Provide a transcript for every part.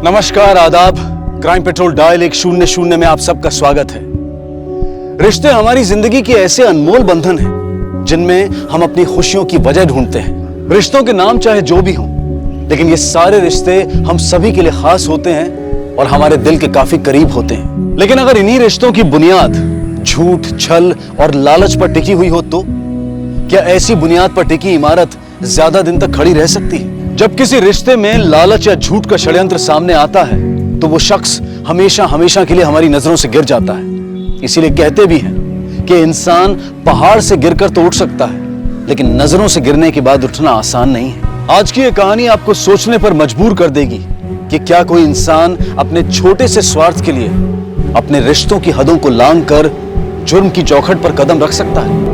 नमस्कार, आदाब। Crime petrol dial 100 में आप सबका स्वागत है। रिश्ते हमारी जिंदगी के ऐसे अनमोल बंधन हैं जिनमें हम अपनी खुशियों की वजह ढूंढते हैं। रिश्तों के नाम चाहे जो भी हों, लेकिन ये सारे रिश्ते हम सभी के लिए खास होते हैं और हमारे दिल के काफी करीब होते हैं। लेकिन अगर इन्हीं रिश्तों की बुनियाद झूठ, छल और लालच पर टिकी हुई हो तो क्या ऐसी बुनियाद पर टिकी इमारत ज्यादा दिन तक खड़ी रह सकती है? जब किसी रिश्ते में लालच या झूठ का षड्यंत्र सामने आता है तो वो शख्स हमेशा हमेशा के लिए हमारी नजरों से गिर जाता है। इसीलिए कहते भी हैं कि इंसान पहाड़ से गिरकर तो उठ सकता है, लेकिन नजरों से गिरने के बाद उठना आसान नहीं है। आज की ये कहानी आपको सोचने पर मजबूर कर देगी कि क्या कोई इंसान अपने छोटे से स्वार्थ के लिए अपने रिश्तों की हदों को लांघकर जुर्म की चौखट पर कदम रख सकता है।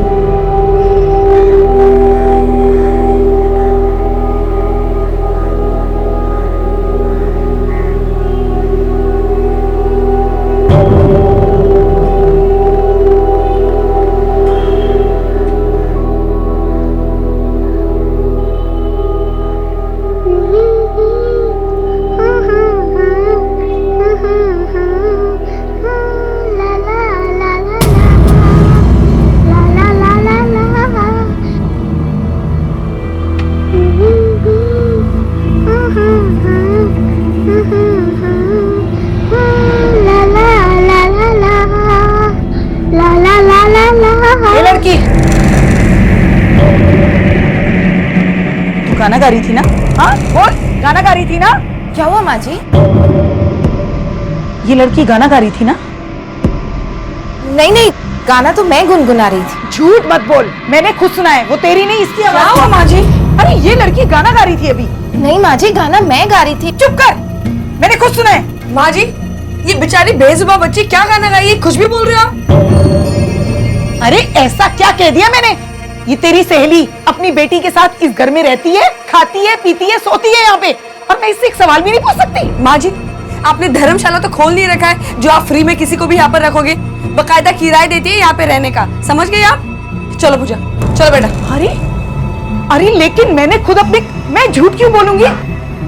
गाना गा रही थी ना? हाँ बोल, गाना गा रही थी ना? क्या हुआ माँ जी? ये लड़की गाना गा रही थी ना? नहीं नहीं, गाना तो मैं गुनगुना रही थी। झूठ मत बोल, मैंने खुद सुना है, वो तेरी नहीं इसकी आवाज। क्या हुआ माँ जी? अरे ये लड़की गाना गा रही थी अभी। नहीं माँ जी, गाना मैं गा रही थी। चुप कर, मैंने खुद सुना है। माँ जी, ये बेचारी बेजुबान बच्ची क्या गाना गाई है? कुछ भी बोल रहे हो आप? अरे ऐसा क्या कह दिया मैंने? ये तेरी सहेली अपनी बेटी के साथ इस घर में रहती है, खाती है, पीती है, सोती है यहाँ पे, और मैं इससे एक सवाल भी नहीं पूछ सकती? माँ जी, आपने धर्मशाला तो खोल नहीं रखा है जो आप फ्री में किसी को भी यहाँ पर रखोगे। बकायदा किराया देती है यहाँ पे रहने का, समझ गए आप? चलो पूजा, चलो बेटा। अरे अरे लेकिन मैंने खुद अपने, मैं झूठ क्यों बोलूंगी?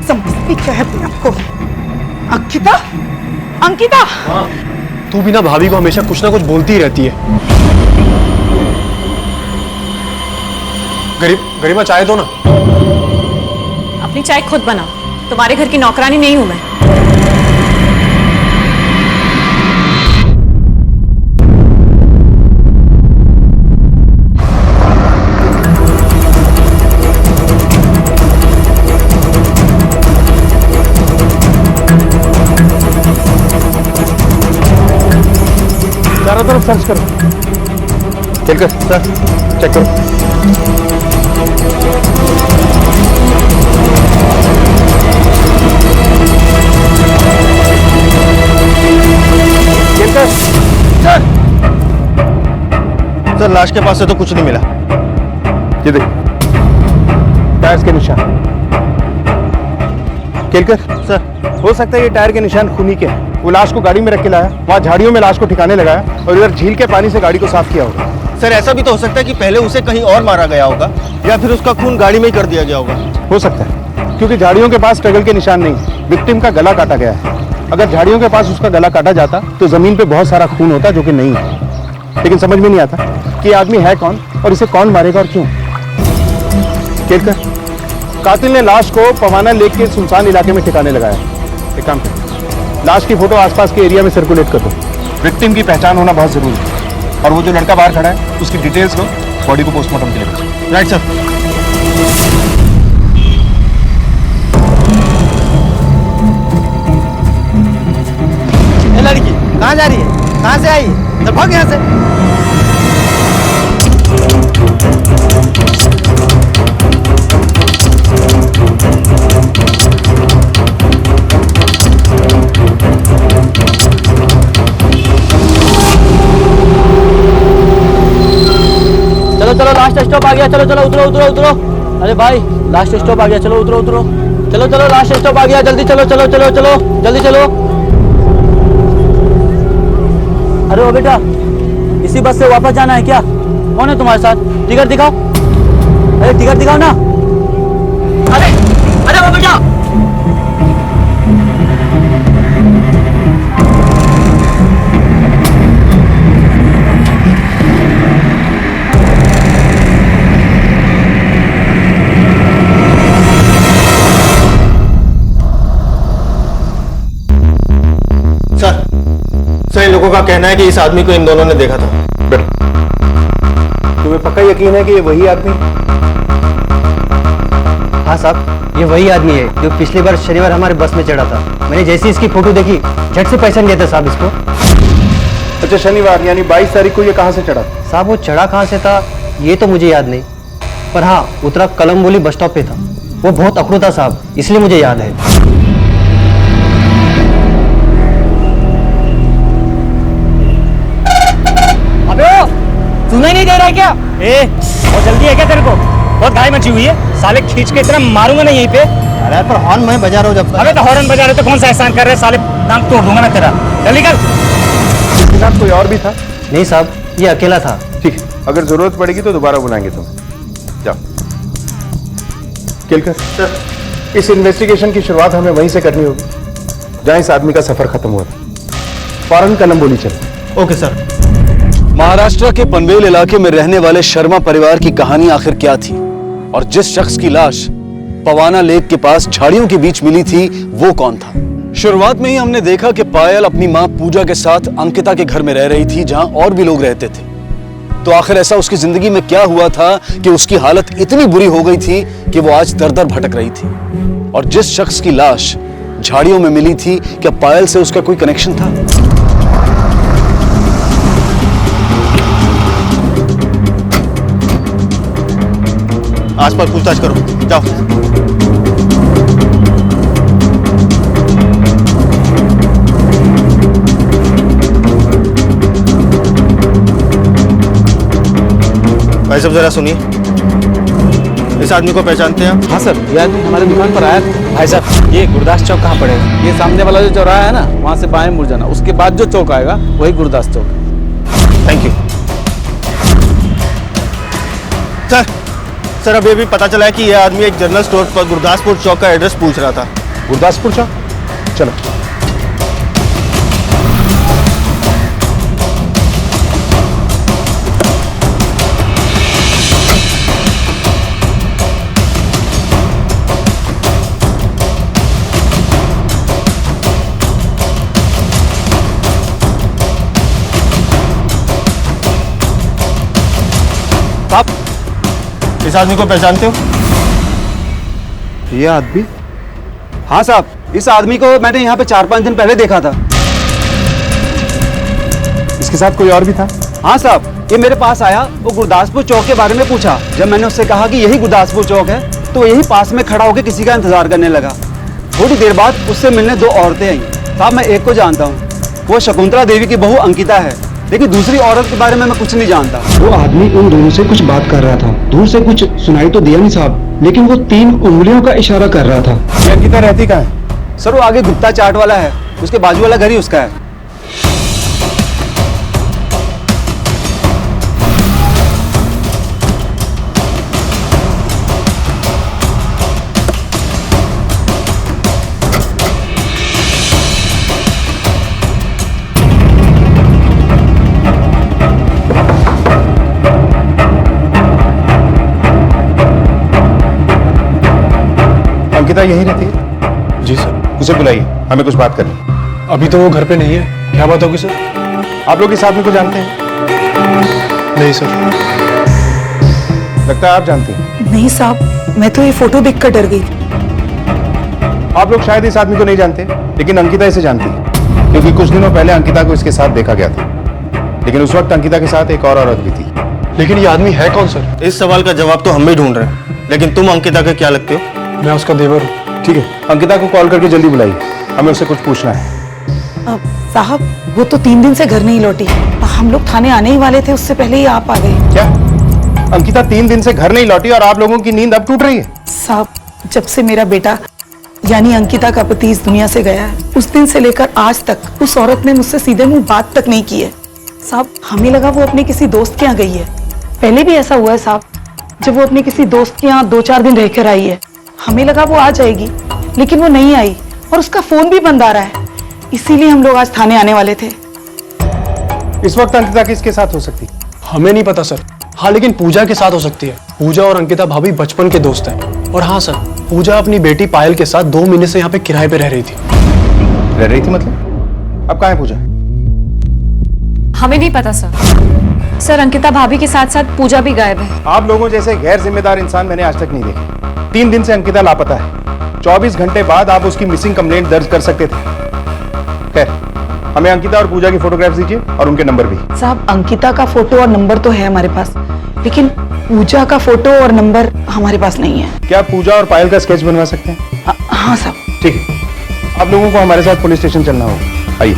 समझती क्या है अपने आपको? अंकिता, अंकिता, तू भी ना भाभी को हमेशा कुछ ना कुछ बोलती ही रहती है। गरिमा चाय दो ना। अपनी चाय खुद बनाओ, तुम्हारे घर की नौकरानी नहीं हूं मैं। चारों तरफ सर्च करो। चल सर, चेक करो। सर, लाश के पास से तो कुछ नहीं मिला। ये देख, टायर्स के निशान। केलकर सर, हो सकता है ये टायर के निशान खूनी के हैं। वो लाश को गाड़ी में रख के लाया, वहाँ झाड़ियों में लाश को ठिकाने लगाया और इधर झील के पानी से गाड़ी को साफ किया होगा। सर ऐसा भी तो हो सकता है कि पहले उसे कहीं और मारा गया होगा या फिर उसका खून गाड़ी में ही कर दिया गया होगा। हो सकता है, क्योंकि झाड़ियों के पास स्ट्रगल के निशान नहीं है। विक्टिम का गला काटा गया है। अगर झाड़ियों के पास उसका गला काटा जाता तो जमीन पे बहुत सारा खून होता, जो कि नहीं है। लेकिन समझ में नहीं आता कि ये आदमी है कौन और इसे कौन मारेगा और क्यों। केलकर, कातिल ने लाश को पवाना लेक के सुनसान इलाके में ठिकाने लगाया। एक काम कर, लाश की फोटो आसपास के एरिया में सर्कुलेट कर दो। विक्टिम की पहचान होना बहुत जरूरी है। और वो जो लड़का बाहर खड़ा है उसकी डिटेल्स लो, बॉडी को पोस्टमार्टम के लिए भेजो। Right sir. ये लड़की कहाँ जा रही है? कहाँ से आई? तो भाग यहाँ से। चलो चलो, लास्ट स्टॉप आ गया। चलो चलो, उतरो उतरो उतरो। अरे भाई, लास्ट स्टॉप आ गया। चलो उतरो उतरो। चलो चलो, लास्ट स्टॉप आ गया। जल्दी चलो चलो चलो चलो, जल्दी चलो। अरे ओ बेटा, इसी बस से वापस जाना है क्या? कौन है तुम्हारे साथ? टिकट दिखाओ। अरे टिकट दिखाओ ना। अरे अरे वो बेटा, लोगों का कहना है कि इस आदमी को इन दोनों ने देखा था। तुम्हें पक्का यकीन है कि ये वही आदमी? हाँ साहब, ये वही आदमी है जो पिछली बार शनिवार हमारे बस में चढ़ा था। मैंने जैसे इसकी फोटो देखी झट से पहचान लिया था साहब इसको। अच्छा, शनिवार यानी 22 तारीख को ये कहाँ से चढ़ा? साहब वो चढ़ा कहाँ से था ये तो मुझे याद नहीं, पर हाँ उतरा कलमबोली बस स्टॉप पे था। वो बहुत अखड़ू था साहब, इसलिए मुझे याद है। अबे ओ, सुनाई नहीं दे रहा है क्या? बहुत जल्दी है क्या तेरे को? बहुत घाई मची हुई है, साले खींच के इतना मारूंगा ना यहीं पे। अरे पर हॉर्न मैं बजा रहा हूँ जब। अबे तो हॉर्न बजा रहे तो कौन सा एहसान कर रहे हैं साले, नाक तोड़ दूंगा मैं तेरा। जल्दी कर। इसके साथ कोई और भी था? नहीं साहब, ये अकेला था। ठीक है, अगर जरूरत पड़ेगी तो दोबारा बुलाएंगे तुम। जाओ। केलकर सर, इस इन्वेस्टिगेशन की शुरुआत हमें वहीं से करनी होगी जहां इस आदमी का सफर खत्म हुआ था। फौरन कलमबोली चलो। Okay sir. महाराष्ट्र के पनवेल इलाके में रहने वाले शर्मा परिवार की कहानी आखिर क्या थी, और जिस शख्स की लाश पवाना लेक के पास झाड़ियों के बीच मिली थी वो कौन था? शुरुआत में ही हमने देखा कि पायल अपनी मां पूजा के साथ अंकिता के घर में रह रही थी जहां और भी लोग रहते थे। तो आखिर ऐसा उसकी जिंदगी में क्या हुआ था कि उसकी हालत इतनी बुरी हो गई थी कि वो आज दर दर भटक रही थी? और जिस शख्स की लाश झाड़ियों में मिली थी, क्या पायल से उसका कोई कनेक्शन था? आसपास पूछताछ करो, जाओ। भाई साहब जरा सुनिए, इस आदमी को पहचानते हैं आप? हाँ सर, ये आदमी हमारी दुकान पर आया था। भाई साहब, ये गुरदास चौक कहाँ पड़ेगा? ये सामने वाला जो चौराहा है ना, वहाँ से बाएं मुड़ जाना, उसके बाद जो चौक आएगा वही गुरदास चौक है। Thank you sir. सर अभी अभी पता चला है कि यह आदमी एक जनरल स्टोर पर गुरदासपुर चौक का एड्रेस पूछ रहा था। गुरदासपुर चौक? चलो। आप इस आदमी को पहचानते हो? ये आदमी? हाँ साहब, इस आदमी को मैंने यहाँ पे 4-5 दिन पहले देखा था। इसके साथ कोई और भी था? हाँ साहब, ये मेरे पास आया, वो गुरदासपुर चौक के बारे में पूछा। जब मैंने उससे कहा कि यही गुरदासपुर चौक है, तो वो यही पास में खड़ा होकर किसी का इंतजार करने लगा। थोड़ी देर बाद उससे मिलने 2 औरतें आई। साहब मैं एक को जानता हूँ, वो शकुंतला देवी की बहू अंकिता है, लेकिन दूसरी औरत के बारे में मैं कुछ नहीं जानता। वो आदमी उन दोनों से कुछ बात कर रहा था। दूर से कुछ सुनाई तो दिया नहीं साहब, लेकिन वो 3 उंगलियों का इशारा कर रहा था। ये अंकिता रहती कहाँ है? सर वो आगे गुप्ता चाट वाला है, उसके बाजू वाला घर ही उसका है। अंकिता यहीं रहती है? जी सर। उसे बुलाइए, हमें कुछ बात करनी। अभी तो वो घर पे नहीं है। क्या बात होगी सर? आप लोग इस आदमी को जानते हैं? नहीं सर। लगता है आप जानते हैं। नहीं साहब, मैं तो ये फोटो देखकर डर गई। आप लोग शायद इस आदमी को नहीं जानते, लेकिन अंकिता इसे जानती है, क्योंकि कुछ दिनों पहले अंकिता को इसके साथ देखा गया था। लेकिन उस वक्त अंकिता के साथ एक और औरत भी थी। लेकिन ये आदमी है कौन सर? इस सवाल का जवाब तो हम भी ढूंढ रहे हैं, लेकिन तुम अंकिता के क्या लगते हो? मैं उसका देवर हूँ। ठीक है, अंकिता को कॉल करके जल्दी बुलाइए, हमें उससे कुछ पूछना है। साहब वो तो 3 दिन से घर नहीं लौटी। हम लोग थाने आने ही वाले थे, उससे पहले ही आप आ गए। क्या अंकिता 3 दिन से घर नहीं लौटी और आप लोगों की नींद अब टूट रही है? साहब जब से मेरा बेटा यानी अंकिता का पति इस दुनिया से गया है, उस दिन से लेकर आज तक उस औरत ने मुझसे सीधे मुंह बात तक नहीं की है। साहब हमें लगा वो अपने किसी दोस्त के यहाँ गई है। पहले भी ऐसा हुआ है साहब, जब वो अपने किसी दोस्त के यहाँ 2-4 दिन रहकर आई है। हमें लगा वो आ जाएगी, लेकिन वो नहीं आई और उसका फोन भी बंद आ रहा है। इसीलिए हम लोग आज थाने आने वाले थे। इस वक्त अंकिता किसके साथ हो सकती? हमें नहीं पता सर। हाँ लेकिन पूजा के साथ हो सकती है। पूजा और अंकिता भाभी बचपन के दोस्त हैं। और हाँ सर, पूजा अपनी बेटी पायल के साथ 2 महीने से यहाँ पे किराए पे रह रही थी। रह रही थी मतलब? अब कहाँ है पूजा? हमें नहीं पता सर। सर अंकिता भाभी के साथ साथ पूजा भी गायब है। आप लोगों जैसे गैर जिम्मेदार इंसान मैंने आज तक नहीं देखे। 3 दिन से अंकिता लापता है। 24 घंटे बाद आप उसकी मिसिंग कंप्लेंट दर्ज कर सकते थे। खैर, हमें अंकिता और पूजा की फोटोग्राफ्स दीजिए और उनके नंबर भी। साहब अंकिता का फोटो और नंबर तो है हमारे पास, लेकिन पूजा का फोटो और नंबर हमारे पास नहीं है। क्या पूजा और पायल का स्केच बनवा सकते हैं? हाँ साहब। ठीक है, आप लोगों को हमारे साथ पुलिस स्टेशन चलना होगा। आइए।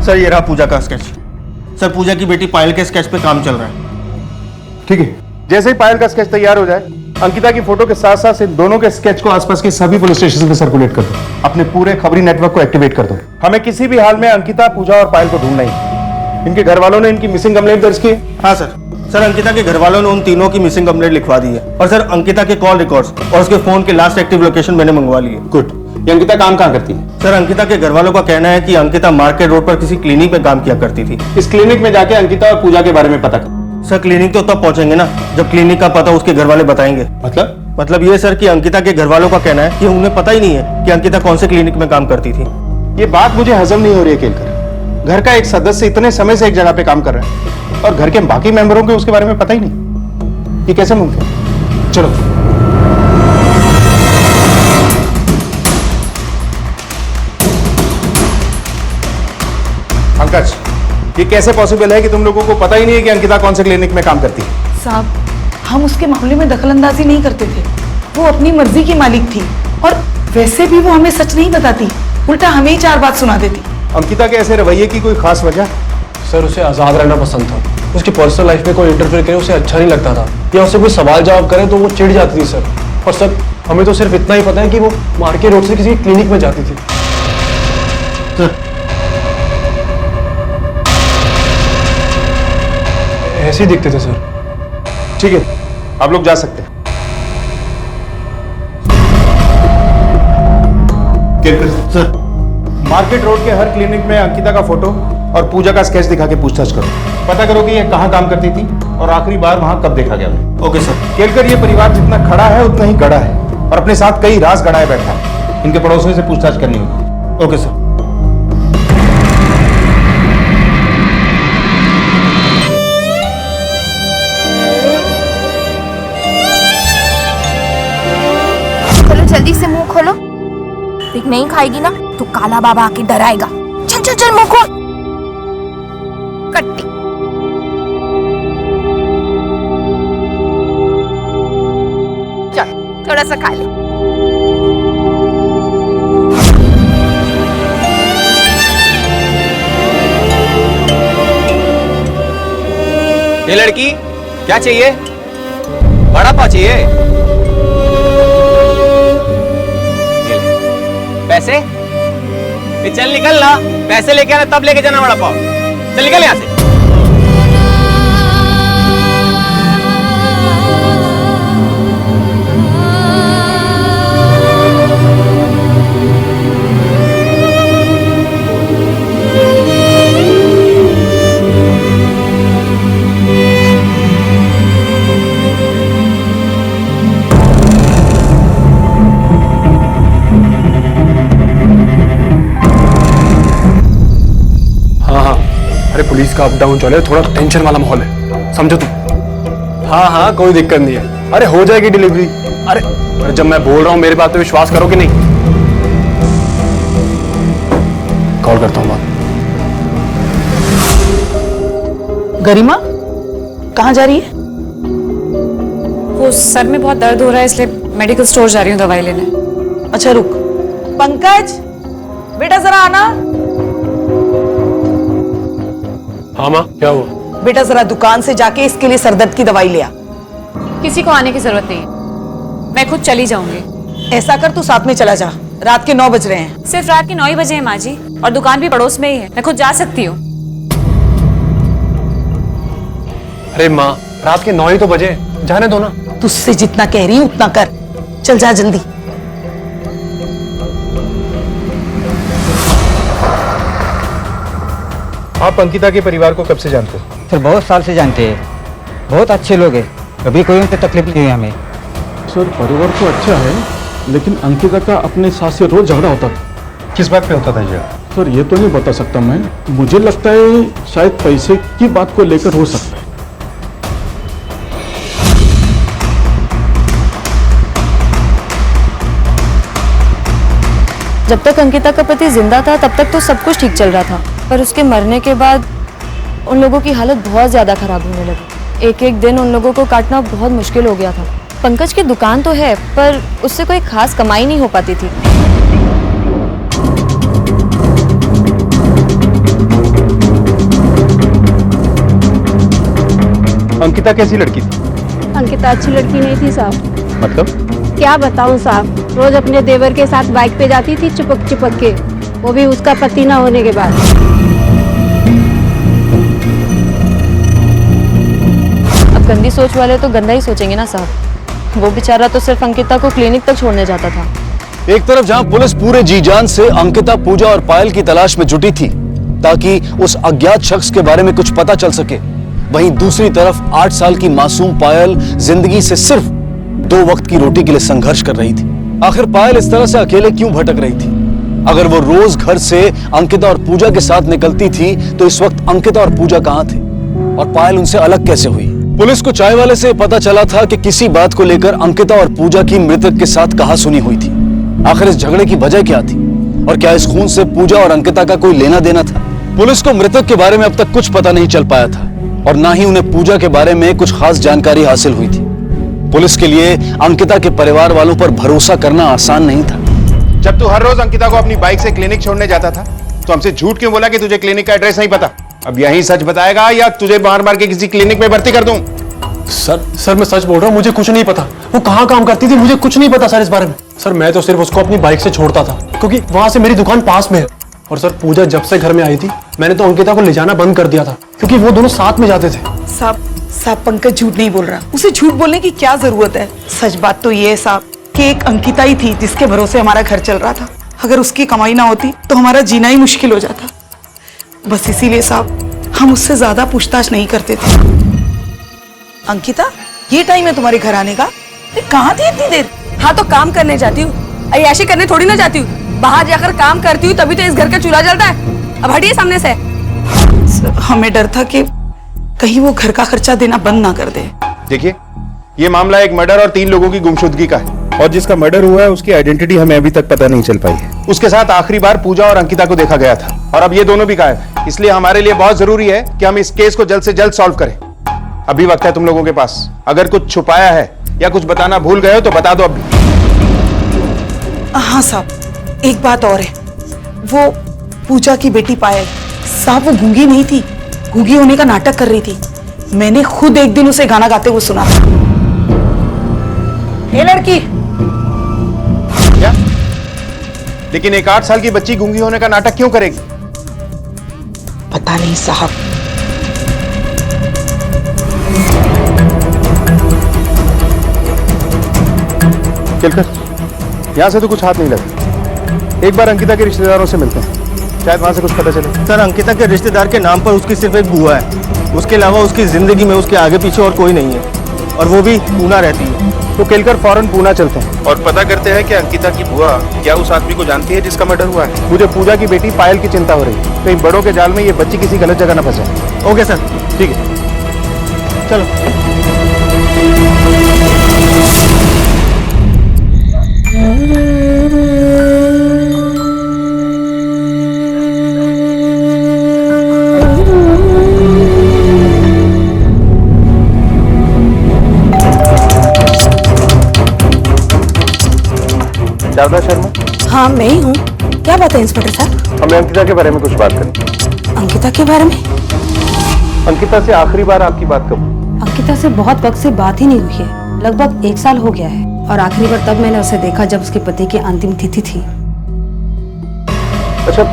सर ये रहा पूजा का स्केच। सर पूजा की बेटी पायल के स्केच पे काम चल रहा है। ठीक है, जैसे ही पायल का स्केच तैयार हो जाए, अंकिता की फोटो के साथ साथ इन दोनों के स्केच को आसपास के सभी पुलिस स्टेशन पे सर्कुलेट कर दो। अपने पूरे खबरी नेटवर्क को एक्टिवेट कर दो। हमें किसी भी हाल में अंकिता, पूजा और पायल को ढूंढना ही। इनके घर वालों ने इनकी मिसिंग कंप्लेंट दर्ज की है? हाँ सर। सर अंकिता के घर वालों ने उन तीनों की मिसिंग कंप्लेंट लिखवा दी है। और सर अंकिता के कॉल रिकॉर्ड्स और उसके फोन के लास्ट एक्टिव लोकेशन मैंने मंगवा ली है। गुड। ये अंकिता काम कहाँ करती है? सर अंकिता के घर वालों का कहना है कि अंकिता मार्केट रोड पर किसी क्लिनिक में काम किया करती थी। इस क्लिनिक में जाके अंकिता और पूजा के बारे में पता कर। सर क्लिनिक तो तब पहुंचेंगे ना जब क्लिनिक का पता उसके घर वाले बताएंगे। मतलब ये सर कि अंकिता के घर वालों का कहना है कि उन्हें पता ही नहीं है कि अंकिता कौन से क्लिनिक में काम करती थी। ये बात मुझे हजम नहीं हो रही है केलकर। घर का एक सदस्य इतने समय से एक जगह पे काम कर रहा है और घर के बाकी मेंबरों को उसके बारे में पता ही नहीं। ये कैसे मुमकिन है? चलो। पंकज, ये कैसे पॉसिबल है कि तुम लोगों को पता ही नहीं है कि अंकिता कौन से क्लिनिक में काम करती है? साहब हम उसके मामले में दखलंदाजी नहीं करते थे। वो अपनी मर्जी की मालिक थी और वैसे भी वो हमें सच नहीं बताती, उल्टा हमें ही 4 बात सुना देती। अंकिता के ऐसे रवैये की कोई खास वजह? सर उसे आज़ाद रहना पसंद था। उसकी पर्सनल लाइफ में कोई इंटरफेयर करे उसे अच्छा नहीं लगता था, या उससे कोई सवाल जवाब करे तो वो चिढ़ जाती थी सर। और सर हमें तो सिर्फ इतना ही पता है कि वो मार्केट रोड से किसी क्लिनिक में जाती थी। ऐसे ही दिखते थे सर। ठीक है, आप लोग जा सकते हैं। सर मार्केट रोड के हर क्लिनिक में अंकिता का फोटो और पूजा का स्केच दिखा के पूछताछ करो। पता करो कि ये कहाँ काम करती थी और आखिरी बार वहां कब देखा गया उन्हें। Okay sir. केलकर ये परिवार जितना खड़ा है उतना ही गड़ा है और अपने साथ कई राज गड़ाए बैठा है। इनके पड़ोसियों से पूछताछ करनी होगी। Okay sir. चलो जल्दी से मुंह खोलो। देख नहीं खाएगी ना तो काला बाबा आके डराएगा। चल चल चल मुंह खोल। कट्टी। चल थोड़ा सा खा ले। ये लड़की क्या चाहिए? बड़ा पाव चाहिए? पैसे? ये चल निकल ना, पैसे लेके आना तब लेके जाना बड़ा पाव। चल निकल यहाँ से। अरे पुलिस का अप डाउन चले, थोड़ा टेंशन वाला माहौल है, समझो तुम। हाँ हाँ कोई दिक्कत नहीं है, अरे हो जाएगी डिलीवरी। अरे जब मैं बोल रहा हूँ मेरी बात पे विश्वास करो कि नहीं। कॉल करता हूँ बात। गरिमा कहाँ जा रही है? वो सर में बहुत दर्द हो रहा है इसलिए मेडिकल स्टोर जा रही हूँ दवाई लेने। अच्छा रुक। पंकज बेटा जरा आना। हाँ माँ क्या हुआ? बेटा जरा दुकान से जाके इसके लिए सरदर्द की दवाई ले आ। किसी को आने की जरूरत नहीं है, मैं खुद चली जाऊंगी। ऐसा कर तू साथ में चला जा, रात के 9 बज रहे हैं। सिर्फ रात के 9 ही बजे हैं माँ जी, और दुकान भी पड़ोस में ही है, मैं खुद जा सकती हूँ। अरे माँ रात के 9 ही तो बजे, जाने दो ना। तुझसे जितना कह रही हूँ उतना कर, चल जा जल्दी। आप अंकिता के परिवार को कब से जानते हो? सर बहुत साल से जानते हैं, बहुत अच्छे लोग हैं, कभी कोई उनसे तकलीफ नहीं हुई हमें। सर परिवार तो अच्छा है, लेकिन अंकिता का अपने सास से रोज झगड़ा होता था। किस बात पे होता था झगड़ा? सर ये तो नहीं बता सकता मैं, मुझे लगता है शायद पैसे की बात को लेकर हो सकता है। जब तक अंकिता का पति जिंदा था तब तक तो सब कुछ ठीक चल रहा था, पर उसके मरने के बाद उन लोगों की हालत बहुत ज्यादा खराब होने लगी। एक एक दिन उन लोगों को काटना बहुत मुश्किल हो गया था। पंकज की दुकान तो है पर उससे कोई खास कमाई नहीं हो पाती थी। अंकिता कैसी लड़की थी? अंकिता अच्छी लड़की नहीं थी साहब। मतलब? क्या बताऊं साहब, रोज अपने देवर के साथ बाइक पे जाती थी चिपक चिपक के, वो भी उसका पति ना होने के बाद। अब गंदी सोच वाले तो गंदा ही सोचेंगे ना साहब। वो बेचारा तो सिर्फ अंकिता को क्लिनिक तक छोड़ने जाता था। एक तरफ जहां पुलिस पूरे जी जान से अंकिता, पूजा और पायल की तलाश में जुटी थी ताकि उस अज्ञात शख्स के बारे में कुछ पता चल सके, वहीं दूसरी तरफ 8 साल की मासूम पायल जिंदगी से सिर्फ 2 वक्त की रोटी के लिए संघर्ष कर रही थी। आखिर पायल इस तरह से अकेले क्यों भटक रही थी? अगर वो रोज घर से अंकिता और पूजा के साथ निकलती थी तो इस वक्त अंकिता और पूजा कहां थे और पायल उनसे अलग कैसे हुई? पुलिस को चाय वाले से पता चला था कि किसी बात को लेकर अंकिता और पूजा की मृतक के साथ कहासुनी हुई थी। आखिर इस झगड़े की वजह क्या थी और क्या इस खून से पूजा और अंकिता का कोई लेना देना था? पुलिस को मृतक के बारे में अब तक कुछ पता नहीं चल पाया था और ना ही उन्हें पूजा के बारे में कुछ खास जानकारी हासिल हुई थी। पुलिस के लिए अंकिता के परिवार वालों पर भरोसा करना आसान नहीं था। जब तू हर रोज अंकिता को अपनी बाइक से क्लिनिक छोड़ने जाता था तो हमसे झूठ क्यों बोला कि तुझे क्लिनिक का एड्रेस नहीं पता? अब यही सच बताएगा या तुझे मार मार के किसी क्लिनिक में भर्ती कर दूं? सर मैं सच बोल रहा हूँ, मुझे कुछ नहीं पता। वो कहाँ काम करती थी मुझे कुछ नहीं पता सर इस बारे में। सर मैं तो सिर्फ उसको अपनी बाइक से छोड़ता था क्योंकि वहां से मेरी दुकान पास में है। और सर पूजा जब से घर में आई थी मैंने तो अंकिता को ले जाना बंद कर दिया था क्योंकि वो दोनों साथ में जाते थे। साहब पंकज झूठ नहीं बोल रहा, उसे झूठ बोलने की क्या जरूरत है? सच बात तो ये है साहब कि एक अंकिता ही थी जिसके भरोसे हमारा घर चल रहा था। अगर उसकी कमाई ना होती तो हमारा जीना ही मुश्किल हो जाता। बस इसीलिए साहब हम उससे ज्यादा पूछताछ नहीं करते थे। अंकिता, ये टाइम है तुम्हारे घर आने का? कहाँ थी इतनी देर? हाँ तो काम करने जाती हूँ, ऐसे करने थोड़ी ना जाती हूँ। बाहर जाकर काम करती हूँ तभी तो इस घर का चूल्हा जलता है। अब हटिए सामने से। हमें डर था कि कहीं वो घर का खर्चा देना बंद ना कर दे। देखिए, ये मामला एक मर्डर और 3 लोगों की गुमशुदगी का है और जिसका मर्डर हुआ है उसकी आइडेंटिटी हमें अभी तक पता नहीं चल पाई है। उसके साथ आखिरी बार पूजा और अंकिता को देखा गया था और अब ये दोनों भी गायब हैं। इसलिए हमारे लिए बहुत जरूरी है कि हम इस केस को जल्द से जल्द सॉल्व करें। अभी वक्त है तुम लोगों के पास। अगर कुछ छुपाया है या कुछ बताना भूल गए हो तो बता दो अभी। हाँ साहब, एक बात और है, वो पूजा की बेटी पायल साहब वो गूंगी नहीं थी, गूंगी होने का नाटक कर रही थी। मैंने खुद एक दिन उसे गाना गाते हुए सुना था। ये लड़की क्या? लेकिन एक 8 साल की बच्ची गूंगी होने का नाटक क्यों करेगी? पता नहीं साहब। केलकर, यहां से तो कुछ हाथ नहीं लगा। एक बार अंकिता के रिश्तेदारों से मिलते हैं, शायद वहां से कुछ पता चले। सर अंकिता के रिश्तेदार के नाम पर उसकी सिर्फ एक बुआ है, उसके अलावा उसकी जिंदगी में उसके आगे पीछे और कोई नहीं है और वो भी पूना रहती है। तो केलकर फौरन पूना चलते हैं और पता करते हैं कि अंकिता की बुआ क्या उस आदमी को जानती है जिसका मर्डर हुआ है। मुझे पूजा की बेटी पायल की चिंता हो रही है, कहीं बड़ों के जाल में ये बच्ची किसी गलत जगह न फंसे। ओके सर, ठीक है, चलो। शारदा शर्मा? हाँ मैं ही हूँ। क्या बात है इंस्पेक्टर साहब? हमें अंकिता के बारे में कुछ बात करनी। अंकिता के बारे में? अंकिता से आखिरी बार आपकी बात कब? अंकिता से बहुत वक्त से बात ही नहीं हुई है, लगभग 1 साल हो गया है और आखिरी बार तब मैंने उसे देखा जब उसके पति की अंतिम तिथि थी। अच्छा,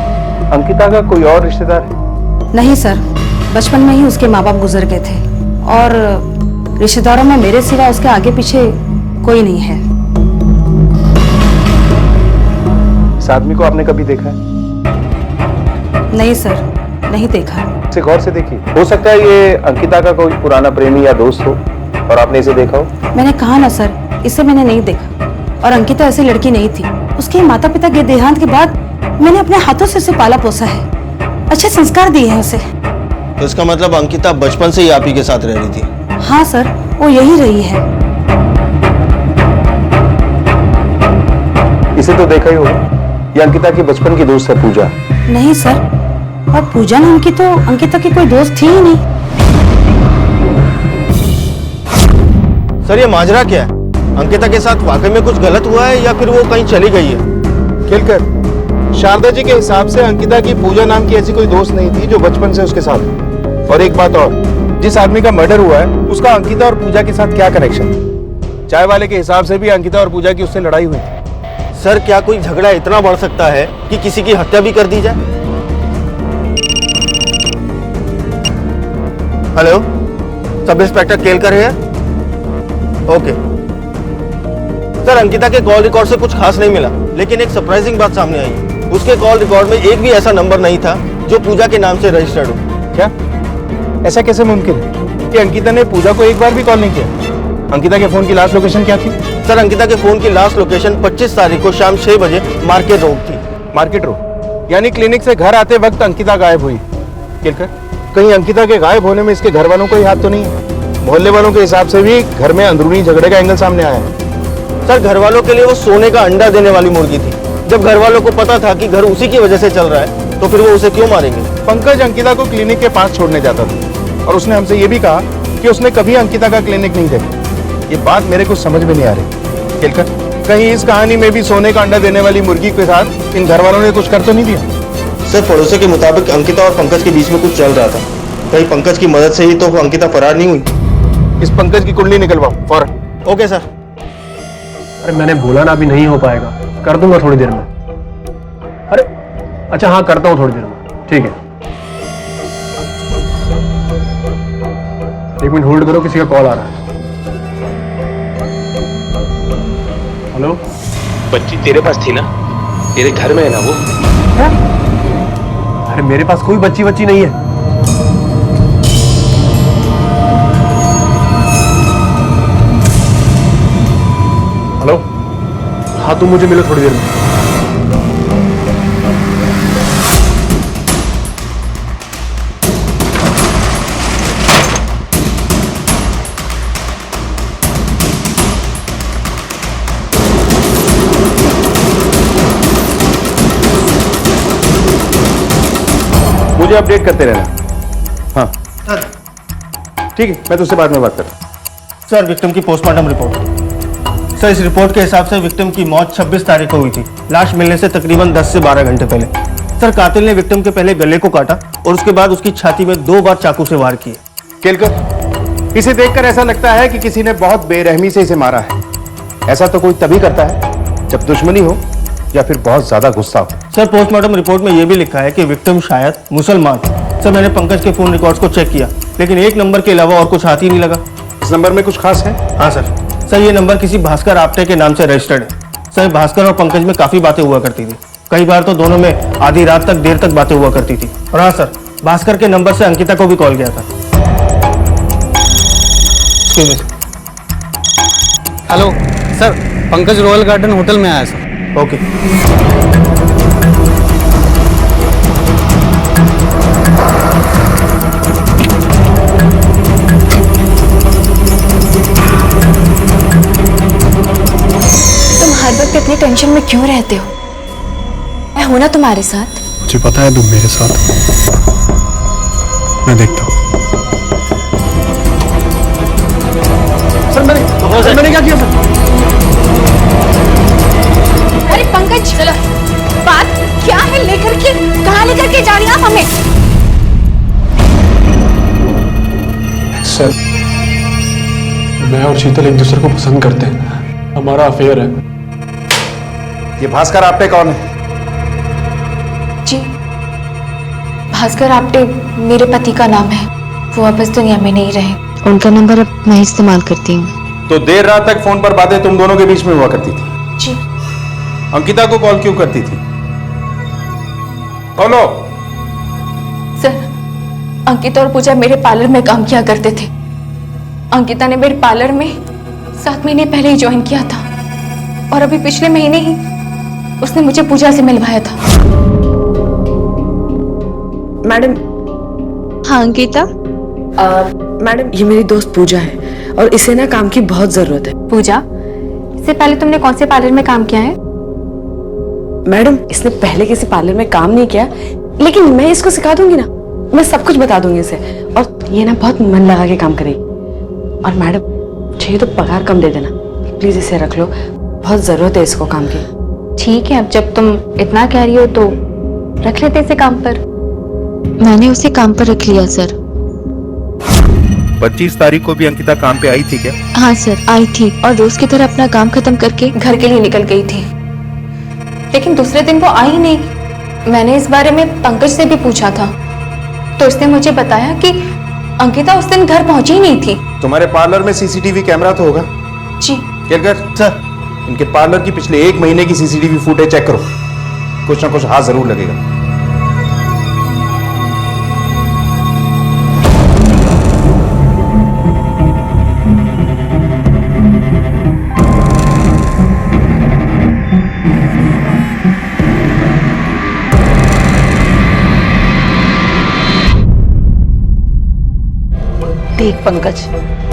अंकिता का कोई और रिश्तेदार है? नहीं सर, बचपन में ही उसके माँ बाप गुजर गए थे और रिश्तेदारों में मेरे सिवा उसके आगे पीछे कोई नहीं है। इस आदमी को आपने कभी देखा है? नहीं सर, नहीं देखा। इसे गौर से देखिए, हो सकता है ये अंकिता का कोई पुराना प्रेमी या दोस्त हो और आपने इसे देखा हो। मैंने कहा ना सर, इसे मैंने नहीं देखा और अंकिता ऐसी लड़की नहीं थी। उसके माता पिता के देहांत के बाद मैंने अपने हाथों से उसे पाला पोसा है, अच्छे संस्कार दिए हैं उसे। तो इसका मतलब अंकिता बचपन से ही आप ही के साथ रह रही थी? हाँ सर, वो यही रही है। इसे तो देखा ही होगा, ये अंकिता की बचपन की दोस्त है पूजा। नहीं सर, और पूजा नाम की तो अंकिता की कोई दोस्त थी ही नहीं। सर ये माजरा क्या है? अंकिता के साथ वाकई में कुछ गलत हुआ है या फिर वो कहीं चली गई है? खेलकर शारदा जी के हिसाब से अंकिता की पूजा नाम की ऐसी कोई दोस्त नहीं थी जो बचपन से उसके साथ है। और एक बात और, जिस आदमी का मर्डर हुआ है उसका अंकिता और पूजा के साथ क्या कनेक्शन? चाय वाले के हिसाब से भी अंकिता और पूजा की उससे लड़ाई हुई थी। सर क्या कोई झगड़ा इतना बढ़ सकता है कि किसी की हत्या भी कर दी जाए? हेलो, सब इंस्पेक्टर केलकर है? ओके सर, अंकिता के कॉल रिकॉर्ड से कुछ खास नहीं मिला, लेकिन एक सरप्राइजिंग बात सामने आई। उसके कॉल रिकॉर्ड में एक भी ऐसा नंबर नहीं था जो पूजा के नाम से रजिस्टर्ड हो। क्या? ऐसा कैसे मुमकिन है कि अंकिता ने पूजा को एक बार भी कॉल नहीं किया? अंकिता के फोन की लास्ट लोकेशन क्या थी? सर अंकिता के फोन की लास्ट लोकेशन 25 तारीख को शाम 6 बजे मार्केट रोड थी। मार्केट रोड यानी क्लिनिक से घर आते वक्त अंकिता गायब हुई। केलकर, कहीं अंकिता के गायब होने में इसके घर वालों को ही हाथ तो नहीं है? मोहल्ले वालों के हिसाब से भी घर में अंदरूनी झगड़े का एंगल सामने आया है। सर घर वालों के लिए वो सोने का अंडा देने वाली मुर्गी थी। जब घर वालों को पता था कि घर उसी की वजह से चल रहा है तो फिर वो उसे क्यों मारेंगे? पंकज अंकिता को क्लिनिक के पास छोड़ने जाता था और उसने हमसे ये भी कहा कि उसने कभी अंकिता का क्लिनिक नहीं देखा। ये बात मेरे को समझ में नहीं आ रही। केलकर, कहीं इस कहानी में भी सोने का अंडा देने वाली मुर्गी के साथ इन घर वालों ने कुछ कर तो नहीं दिया? सर पड़ोसी के मुताबिक अंकिता और पंकज के बीच में कुछ चल रहा था। कहीं पंकज की मदद से ही तो अंकिता फरार नहीं हुई। इस पंकज की कुंडली निकलवाओ फौरन। Okay sir. अरे मैंने बोला ना अभी नहीं हो पाएगा, कर दूंगा थोड़ी देर में। अरे अच्छा हाँ करता हूँ थोड़ी देर में, ठीक है। 1 मिनट होल्ड करो, किसी का कॉल आ रहा है। हेलो, बच्ची तेरे पास थी ना? तेरे घर में है ना वो? क्या? अरे मेरे पास कोई बच्ची नहीं है। हेलो, हाँ तुम मुझे मिलो थोड़ी देर में। मुझे अपडेट करते रहना। हाँ ठीक है, मैं तुझसे बाद में बात करता। सर विक्टिम की पोस्टमार्टम रिपोर्ट। सर इस रिपोर्ट के हिसाब से विक्टिम की मौत 26 तारीख को हुई थी, लाश मिलने से तकरीबन 10 से 12 घंटे पहले। सर कातिल ने विक्टिम के पहले गले को काटा और उसके बाद उसकी छाती में 2 बार चाकू से वार किए। केलकर, इसे देखकर ऐसा लगता है कि किसी ने बहुत बेरहमी से इसे मारा है। ऐसा तो कोई तभी करता है जब दुश्मनी हो या फिर बहुत ज्यादा गुस्सा हो। सर पोस्टमार्टम रिपोर्ट में यह भी लिखा है कि विक्टिम शायद मुसलमान। सर मैंने पंकज के फोन रिकॉर्ड्स को चेक किया, लेकिन एक नंबर के अलावा और कुछ हाथ ही नहीं लगा। इस नंबर में कुछ खास है? हाँ सर ये नंबर किसी भास्कर आपटे के नाम से रजिस्टर्ड है। सर भास्कर और पंकज में काफी बातें हुआ करती थी, कई बार तो दोनों में आधी रात तक देर तक बातें हुआ करती थी। और हाँ सर, भास्कर के नंबर से अंकिता को भी कॉल किया था। Hello sir, Pankaj royal garden hotel में आया सर। ओके। तुम हर वक्त इतनी टेंशन में क्यों रहते हो? मैं हूं ना तुम्हारे साथ। मुझे पता है तुम मेरे साथ, मैं देखता हूँ। सर मैंने क्या किया सर? अरे पंकज, चलो बात क्या है, लेकर के कहाँ लेकर के जा रही आप हमें? सर मैं और शीतल एक दूसरे को पसंद करते हैं, हमारा अफेयर है। ये भास्कर आपटे कौन है? जी, भास्कर आपटे मेरे पति का नाम है, वो अब इस दुनिया में नहीं रहे। उनका नंबर अब मैं इस्तेमाल करती हूँ। तो देर रात तक फोन पर बातें तुम दोनों के बीच में हुआ करती थी? जी। अंकिता को कॉल क्यों करती थी? बोलो। सर अंकिता और पूजा मेरे पार्लर में काम किया करते थे। अंकिता ने मेरे पार्लर में 7 महीने पहले ही ज्वाइन किया था और अभी पिछले महीने ही उसने मुझे पूजा से मिलवाया था। मैडम। हाँ अंकिता। मैडम ये मेरी दोस्त पूजा है और इसे ना काम की बहुत जरूरत है। पूजा, इससे पहले तुमने कौन से पार्लर में काम किया है? मैडम इसने पहले किसी पार्लर में काम नहीं किया, लेकिन मैं इसको सिखा दूंगी ना, मैं सब कुछ बता दूंगी इसे, और ये ना बहुत मन लगा के काम करेगी। और मैडम चाहिए तो पगार कम दे देना, प्लीज इसे रख लो, बहुत जरूरत है इसको काम की। ठीक है, अब जब तुम इतना कह रही हो तो रख लेते इसे काम पर। मैंने उसे काम पर रख लिया सर। 25 तारीख को भी अंकिता काम पे आई थी क्या? हाँ सर, आई थी और रोज की तरह अपना काम खत्म करके घर के लिए निकल गई थी, लेकिन दूसरे दिन वो आई नहीं। मैंने इस बारे में पंकज से भी पूछा था तो उसने मुझे बताया कि अंकिता उस दिन घर पहुंची ही नहीं थी। तुम्हारे पार्लर में सीसीटीवी कैमरा तो होगा? जी। केलकर सर, इनके पार्लर की पिछले 1 महीने की सीसीटीवी फुटेज चेक करो, कुछ ना कुछ हाथ जरूर लगेगा। देख पंकज,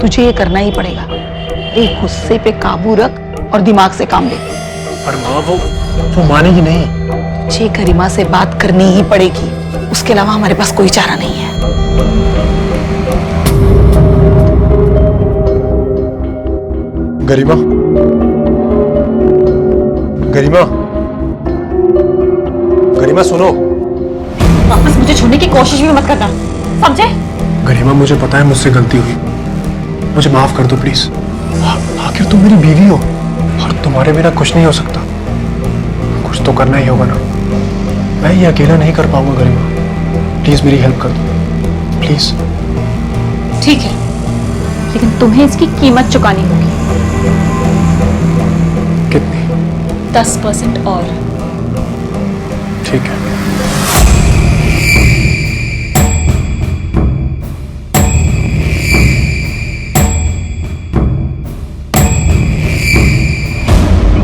तुझे ये करना ही पड़ेगा। एक गुस्से पे काबू रख और दिमाग से काम ले। पर माँ वो मानेगी नहीं। तुझे गरिमा से बात करनी ही पड़ेगी, उसके अलावा हमारे पास कोई चारा नहीं है। गरिमा, गरिमा, गरिमा सुनो। वापस मुझे छूने की कोशिश भी मत करना, समझे? गरिमा मुझे पता है मुझसे गलती हुई, मुझे माफ कर दो प्लीज। आखिर तुम मेरी बीवी हो और तुम्हारे बिना कुछ नहीं हो सकता। कुछ तो करना ही होगा ना, मैं ये अकेला नहीं कर पाऊंगा। गरिमा प्लीज मेरी हेल्प कर दो प्लीज। ठीक है, लेकिन तुम्हें इसकी कीमत चुकानी होगी। कितनी? 10% और। ठीक है।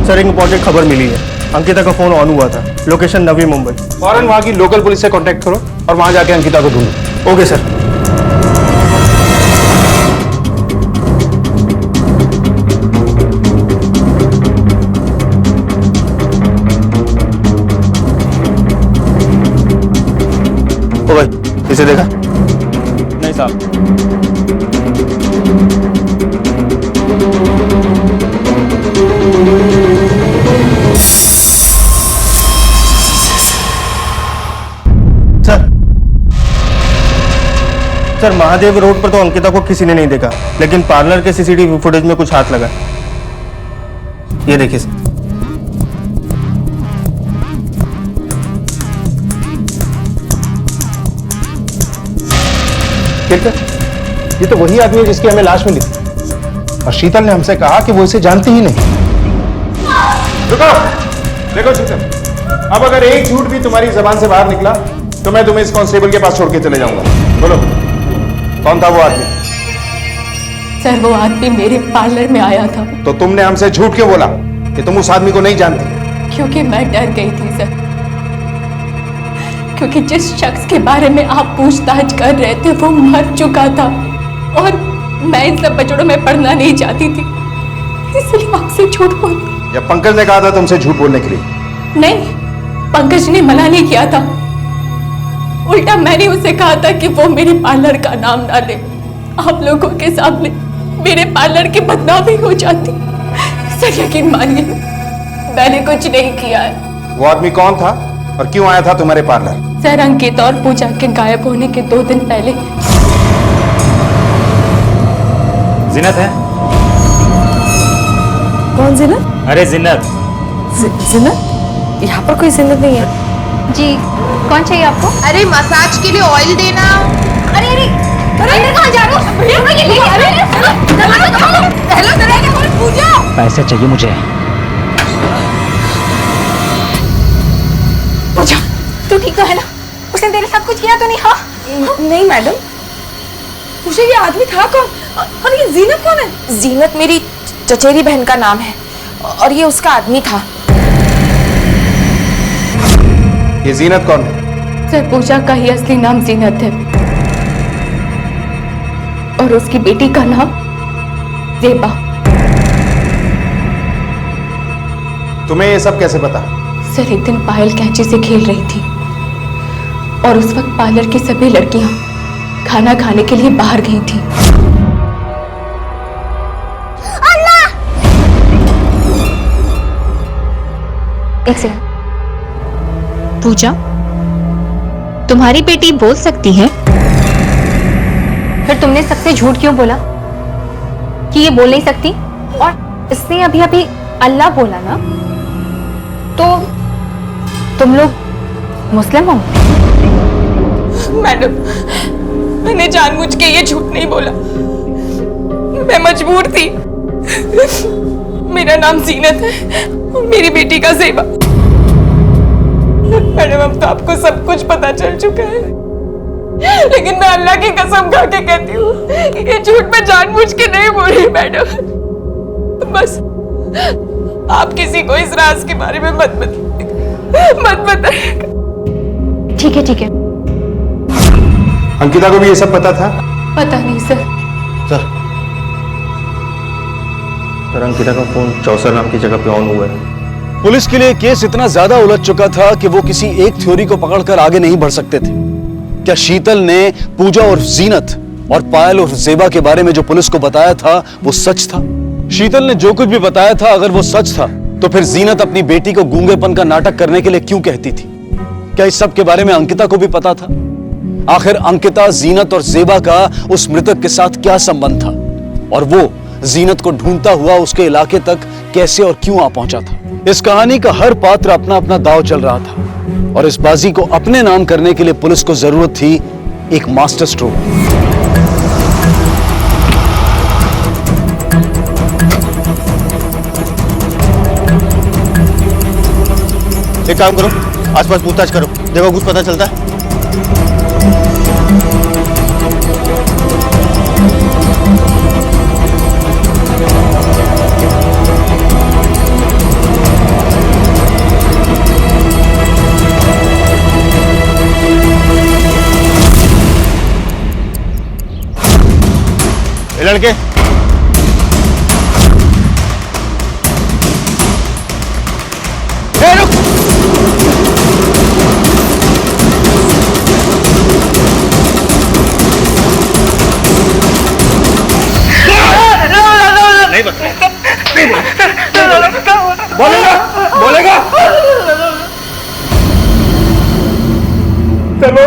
सर एक इंपॉर्टेंट खबर मिली है, अंकिता का फोन ऑन हुआ था, लोकेशन नवी मुंबई। फौरन वहां की लोकल पुलिस से कांटेक्ट करो और वहां जाके अंकिता को ढूंढो। Okay sir. ओ भाई, इसे देखा? नहीं साहब। सर महादेव रोड पर तो अंकिता को किसी ने नहीं देखा, लेकिन पार्लर के सीसीटीवी फुटेज में कुछ हाथ लगा। ये देखिए सर। ये तो वही आदमी है जिसकी हमें लाश मिली थी, और शीतल ने हमसे कहा कि वो इसे जानती ही नहीं। रुको, देखो शीतल, अब अगर एक झूठ भी तुम्हारी जबान से बाहर निकला तो मैं तुम्हें इस कांस्टेबल के पास छोड़ के चले जाऊंगा। बोलो, कौन था वो आदमी? सर वो आदमी मेरे पार्लर में आया था। तो तुमने हमसे झूठ क्यों बोला कि तुम उस आदमी को नहीं जानती? क्योंकि मैं डर गई थी सर, क्योंकि जिस शख्स के बारे में आप पूछताछ कर रहे थे वो मर चुका था और मैं इन सब बचड़ों में पड़ना नहीं चाहती थी, इसलिए आपसे झूठ बोली। या पंकज ने कहा था तुमसे झूठ बोलने के लिए? नहीं, पंकज ने मना नहीं किया था, उल्टा मैंने उसे कहा था कि वो मेरे पार्लर का नाम ना ले, आप लोगों के सामने मेरे पार्लर की बदनामी हो जाती। सर यकीन मानिए मैंने कुछ नहीं किया है। वो आदमी कौन था और क्यों आया था तुम्हारे पार्लर? सर अंकित और पूजा के गायब होने के 2 दिन पहले। जिन्नत है? कौन जिन्नत? अरे जिन्नत। जिन्नत? यहाँ पर कोई जिन्नत नहीं है। जी, कौन चाहिए आपको? अरे मसाज के लिए ऑयल देना। अरे अरे अंदर कहाँ जा रहे हो? हेलो दरवाजा खोलो, पूजा। पैसे चाहिए मुझे। पूजा, तू ठीक तो है ना? उसने तेरे साथ कुछ किया तो नहीं? हाँ? नहीं मैडम। पूछे ये आदमी था कौन? और ये जीनत कौन है? जीनत मेरी चचेरी बहन का नाम है और ये उसका आदमी था। ये जीनत कौन है? सर, पूजा का ही असली नाम जीनत है और उसकी बेटी का नाम ज़ेबा। तुम्हें ये सब कैसे पता? सर, एक दिन पायल कैंची से खेल रही थी और उस वक्त पार्लर की सभी लड़कियां खाना खाने के लिए बाहर गई थी। एक सेकंड। पूजा, तुम्हारी बेटी बोल सकती है? फिर तुमने सबसे झूठ क्यों बोला कि ये बोल नहीं सकती? और इसने अभी अभी अल्लाह बोला ना, तो तुम लोग मुस्लिम हो? मैडम, मैंने जानबूझ के ये झूठ नहीं बोला, मैं मजबूर थी। मेरा नाम जीनत है और मेरी बेटी का ज़ेबा। मैडम, अब तो आपको सब कुछ पता चल चुका है, लेकिन मैं अल्लाह की कसम खा के कहती हूँ, ये झूठ मैं जानबूझ के नहीं बोल रही मैडम। बस आप किसी को इस राज के बारे में मत बताइएगा। ठीक है, ठीक है। अंकिता को भी ये सब पता था? पता नहीं सर। सर, अंकिता का फोन चौसर नाम की जगह पे ऑन हुआ है। पुलिस के लिए केस इतना ज्यादा उलझ चुका था कि वो किसी एक थ्योरी को पकड़कर आगे नहीं बढ़ सकते थे। क्या शीतल ने पूजा और जीनत और पायल और ज़ेबा के बारे में जो पुलिस को बताया था वो सच था? शीतल ने जो कुछ भी बताया था, अगर वो सच था तो फिर जीनत अपनी बेटी को गूंगेपन का नाटक करने के लिए क्यों कहती थी? क्या इस सब के बारे में अंकिता को भी पता था? आखिर अंकिता, जीनत और ज़ेबा का उस मृतक के साथ क्या संबंध था और वो जीनत को ढूंढता हुआ उसके इलाके तक कैसे और क्यों आ पहुंचा था? इस कहानी का हर पात्र अपना अपना दांव चल रहा था और इस बाजी को अपने नाम करने के लिए पुलिस को जरूरत थी एक मास्टर स्ट्रोक। एक काम करो, आसपास पूछताछ करो, देखो कुछ पता चलता है। ये लड़के रुक। नहीं बोलेगा। चलो,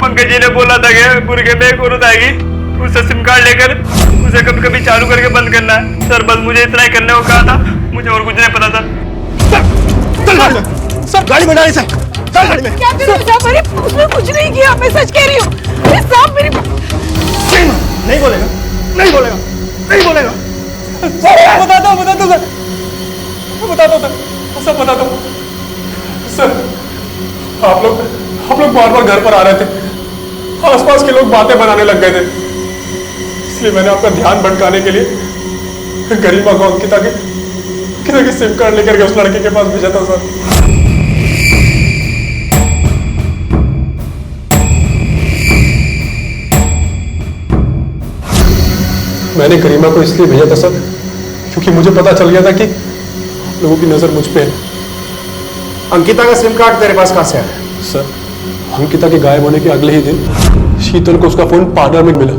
पंकज जी ने बोला था कि मुर्गे में एक औरत आएगी, उससे सिम कार्ड लेकर उसे कभी कभी चालू करके बंद करना है। सर, बस मुझे इतना ही करने को कहा था, मुझे और कुछ नहीं पता सर। सब गाड़ी में डाली सर, चल गाड़ी में। क्या करूं? उसने कुछ नहीं किया, मैं सच कह रही हूँ। मेरी नहीं बोलेगा, नहीं बोलेगा, नहीं बोलेगा। बताता हूँ सर, मैं बताता हूँ सर, सब बताता हूँ सर। आप लोग बार बार घर पर आ रहे थे, आसपास के लोग बातें बनाने लग गए थे, इसलिए मैंने आपका ध्यान भटकाने के लिए गरिमा को अंकिता की सिम कार्ड लेकर के उस लड़के के पास भेजा था सर। मैंने गरिमा को इसलिए भेजा था सर क्योंकि मुझे पता चल गया था कि लोगों की नजर मुझ पे है। अंकिता का सिम कार्ड तेरे पास कहां से आया? सर, अंकिता के गायब होने के अगले ही दिन शीतल को उसका फोन पार्लर में मिला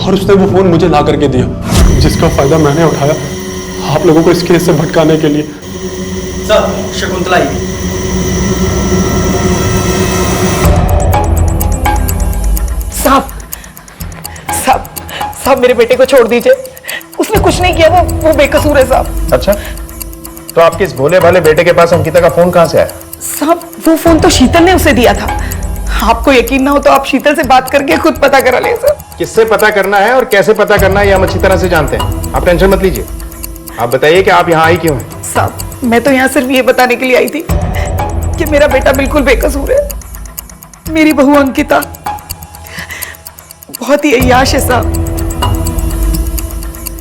और उसने वो फोन मुझे ला करके दिया, जिसका फायदा मैंने उठाया आप लोगों को इस केस से भटकाने के लिए। सर, शकुंतला साहब, मेरे बेटे को छोड़ दीजिए, उसने कुछ नहीं किया, वो बेकसूर है साहब। अच्छा, तो आपके इस भोले भाले बेटे के पास अंकिता का फोन कहां से आया? साहब, वो फोन तो शीतल ने उसे दिया था। आपको यकीन ना हो तो आप शीतल से बात करके खुद पता करा ले सर। किससे पता करना है और कैसे पता करना है ये हम अच्छी तरह से जानते हैं, आप टेंशन मत लीजिए। आप बताइए कि आप यहाँ आई क्यों हैं? साहब, मैं तो यहाँ सिर्फ ये बताने के लिए आई थी कि मेरा बेटा बिल्कुल बेकसूर है। मेरी बहू अंकिता बहुत ही अय्याश है साहब।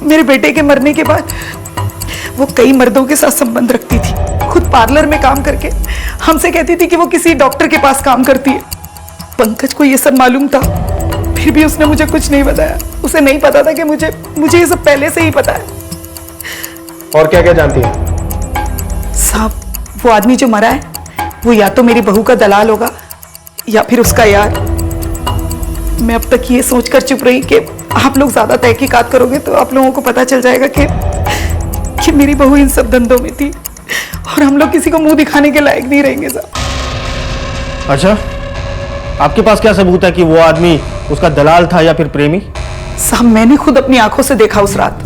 मेरे बेटे के मरने के बाद वो कई मर्दों के साथ संबंध रखती थी। खुद पार्लर में काम करके हमसे कहती थी कि वो किसी डॉक्टर के पास काम करती है। पंकज को ये सब मालूम था, फिर भी उसने मुझे कुछ नहीं बताया। उसे नहीं पता था कि मुझे ये सब पहले से ही पता है। और क्या क्या जानती है? साहब, वो आदमी जो मरा है वो या तो मेरी बहू का दलाल होगा या फिर उसका यार। मैं अब तक ये सोचकर चुप रही कि आप लोग ज्यादा तहकीकात करोगे तो आप लोगों को पता चल जाएगा कि मेरी बहू इन सब धंधों में थी और हम लोग किसी को मुंह दिखाने के लायक नहीं रहेंगे साहब। अच्छा, आपके पास क्या सबूत है कि वो आदमी उसका दलाल था या फिर प्रेमी? साहब, मैंने खुद अपनी आंखों से देखा उस रात।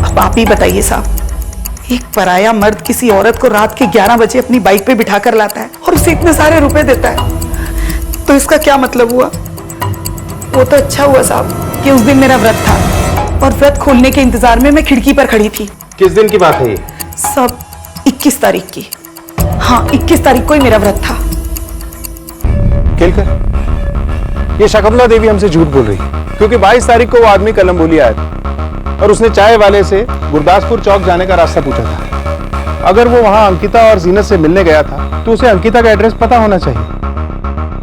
अब आप ही बताइए साहब, एक पराया मर्द किसी औरत को रात के 11 बजे अपनी बाइक पे बिठा कर लाता है और उसे इतने सारे रुपए देता है, तो इसका क्या मतलब हुआ? वो तो अच्छा हुआ साहब कि उस दिन मेरा व्रत था और व्रत खोलने के इंतजार में मैं खिड़की पर खड़ी थी। किस दिन की बात है ये? सब 21 तारीख की। हाँ, 21 तारीख को ही मेरा व्रत था। केलकर, ये शकुंतला देवी हमसे झूठ बोल रही है, क्योंकि 22 तारीख को वो आदमी कलम्बोली आया था और उसने चाय वाले से गुरदासपुर चौक जाने का रास्ता पूछा था। अगर वो वहां अंकिता और जीनत से मिलने गया था तो उसे अंकिता का एड्रेस पता होना चाहिए,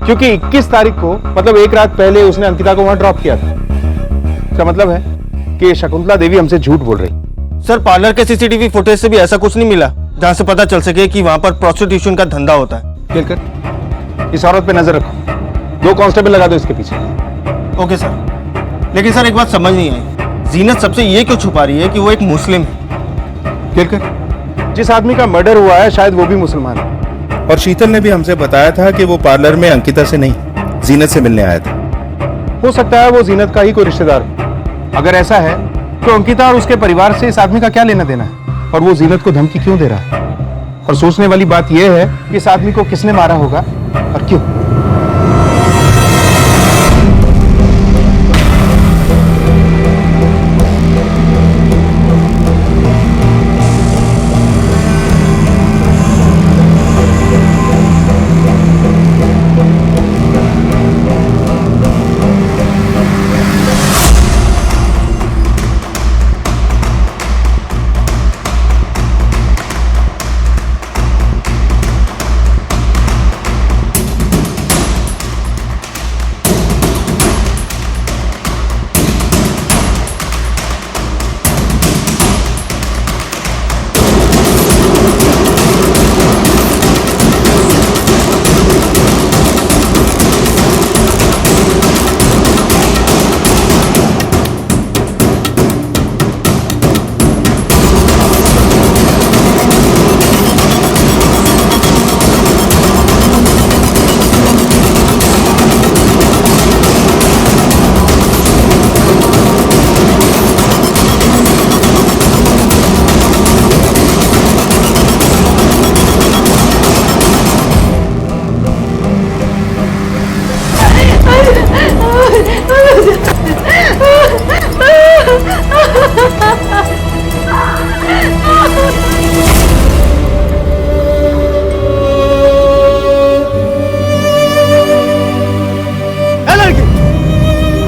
क्योंकि 21 तारीख को मतलब एक रात पहले उसने अंकिता को वहां ड्रॉप किया था। इसका मतलब है कि ये शकुंतला देवी हमसे झूठ बोल रही। सर, पार्लर के सीसीटीवी फुटेज से भी ऐसा कुछ नहीं मिला जहां से पता चल सके कि वहां पर प्रोस्टिट्यूशन का धंधा होता है। केलकर, इस औरत पे नजर रखो, 2 कांस्टेबल लगा दो इसके पीछे। Okay sir. लेकिन सर, एक बात समझ नहीं आई, जीनत सबसे ये क्यों छुपा रही है कि वो एक मुस्लिम है? केलकर, जिस आदमी का मर्डर हुआ है शायद वो भी मुसलमान है। और शीतल ने भी हमसे बताया था कि वो पार्लर में अंकिता से नहीं, जीनत से मिलने आया था। हो सकता है वो जीनत का ही कोई रिश्तेदार हो। अगर ऐसा है तो अंकिता और उसके परिवार से इस आदमी का क्या लेना देना है, और वो जीनत को धमकी क्यों दे रहा है? और सोचने वाली बात यह है कि इस आदमी को किसने मारा होगा और क्यों।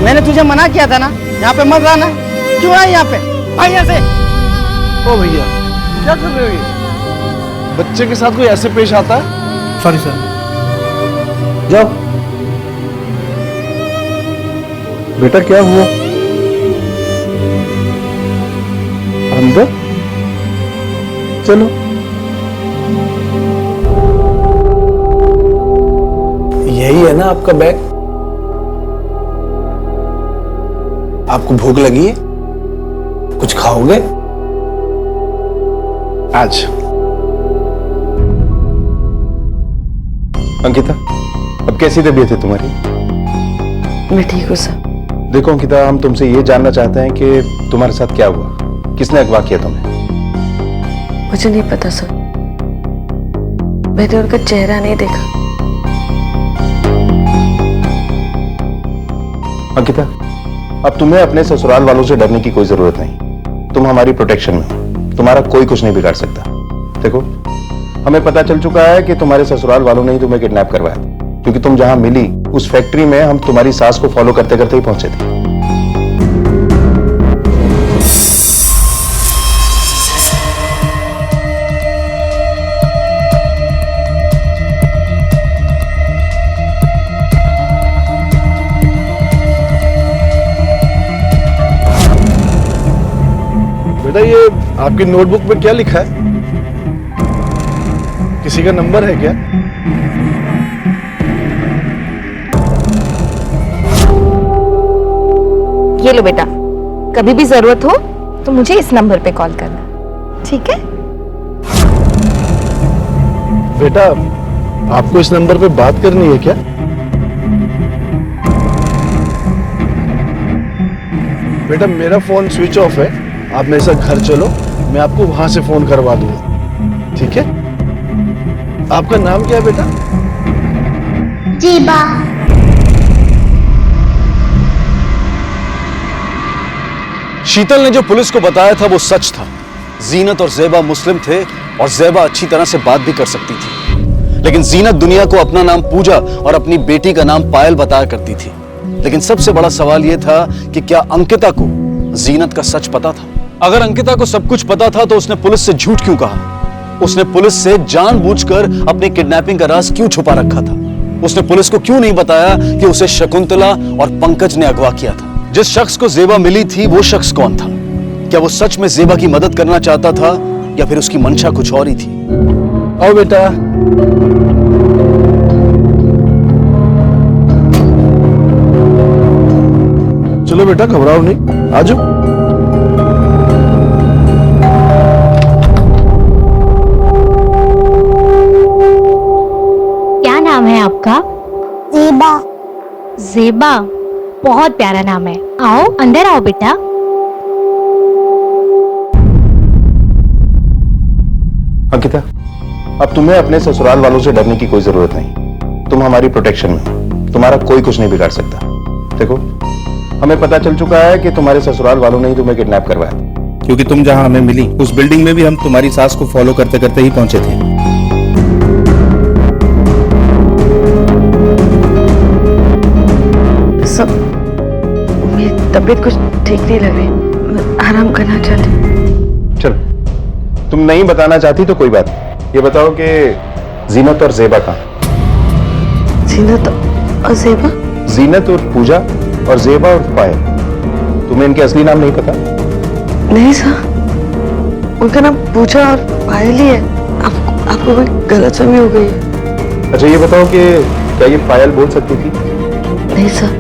मैंने तुझे मना किया था ना, यहाँ पे मत आना। क्यों आई यहाँ पे? भाई यहाँ से। ओ भैया, क्या कर रहे हो ये? बच्चे के साथ कोई ऐसे पेश आता है? Sorry sir. जाओ। बेटा क्या हुआ? अंदर चलो। यही है ना आपका बैग? आपको भूख लगी है? कुछ खाओगे? आज अंकिता, अब कैसी तबीयत है तुम्हारी? मैं ठीक हूँ सर। देखो अंकिता, हम तुमसे ये जानना चाहते हैं कि तुम्हारे साथ क्या हुआ, किसने अगवा किया तुम्हें? मुझे नहीं पता सर, मैंने उनका चेहरा नहीं देखा। अंकिता, अब तुम्हें अपने ससुराल वालों से डरने की कोई जरूरत नहीं। तुम हमारी प्रोटेक्शन में हो, तुम्हारा कोई कुछ नहीं बिगाड़ सकता। देखो, हमें पता चल चुका है कि तुम्हारे ससुराल वालों ने ही तुम्हें किडनैप करवाया, क्योंकि तुम जहां मिली उस फैक्ट्री में हम तुम्हारी सास को फॉलो करते करते ही पहुंचे थे। बेटा ये आपकी नोटबुक में क्या लिखा है? किसी का नंबर है क्या? ये लो बेटा, कभी भी जरूरत हो तो मुझे इस नंबर पे कॉल करना, ठीक है? बेटा आपको इस नंबर पे बात करनी है क्या? बेटा मेरा फोन स्विच ऑफ है, आप मेरे साथ घर चलो, मैं आपको वहां से फोन करवा दूंगा, ठीक है? आपका नाम क्या है बेटा? जीबा। शीतल ने जो पुलिस को बताया था वो सच था। जीनत और ज़ेबा मुस्लिम थे और ज़ेबा अच्छी तरह से बात भी कर सकती थी, लेकिन जीनत दुनिया को अपना नाम पूजा और अपनी बेटी का नाम पायल बताया करती थी। लेकिन सबसे बड़ा सवाल यह था कि क्या अंकिता को जीनत का सच पता था? अगर अंकिता को सब कुछ पता था तो उसने पुलिस से झूठ क्यों कहा? उसने पुलिस से जानबूझकर अपनी किडनैपिंग का राज क्यों छुपा रखा था? उसने पुलिस को क्यों नहीं बताया कि उसे शकुंतला और पंकज ने अगवा किया था? जिस शख्स को ज़ेबा मिली थी वो शख्स कौन था? क्या वो सच में ज़ेबा की मदद करना चाहता था या फिर उसकी मंशा कुछ और ही थी? आओ बेटा। चलो बेटा घबराओ नहीं, आ जाओ। क्या नाम है आपका? ज़ेबा। ज़ेबा, बहुत प्यारा नाम है। आओ अंदर आओ बेटा। अंकिता, अब तुम्हें अपने ससुराल वालों से डरने की कोई जरूरत नहीं। तुम हमारी प्रोटेक्शन में, तुम्हारा कोई कुछ नहीं बिगाड़ सकता। देखो, हमें पता चल चुका है कि तुम्हारे ससुराल वालों ने ही तुम्हें किडनैप करवाया, क्योंकि तुम जहां हमें मिली उस बिल्डिंग में भी हम तुम्हारी सास को फॉलो करते करते ही पहुंचे थे। सब मेरी तबीयत कुछ ठीक नहीं लग रही, मैं आराम करना चाहती हूँ। चलो, तुम नहीं बताना चाहती तो कोई बात नहीं। ये बताओ कि जीनत और ज़ेबा कहाँ? जीनत और ज़ेबा? जीनत और पूजा और ज़ेबा और पायल। तुम्हें इनके असली नाम नहीं पता? नहीं सर, उनका नाम पूजा और पायल ही है। आपको कोई गलतफहमी हो गई है। अच्छा ये बताओ कि क्या ये पायल बोल सकती थी? नहीं सर।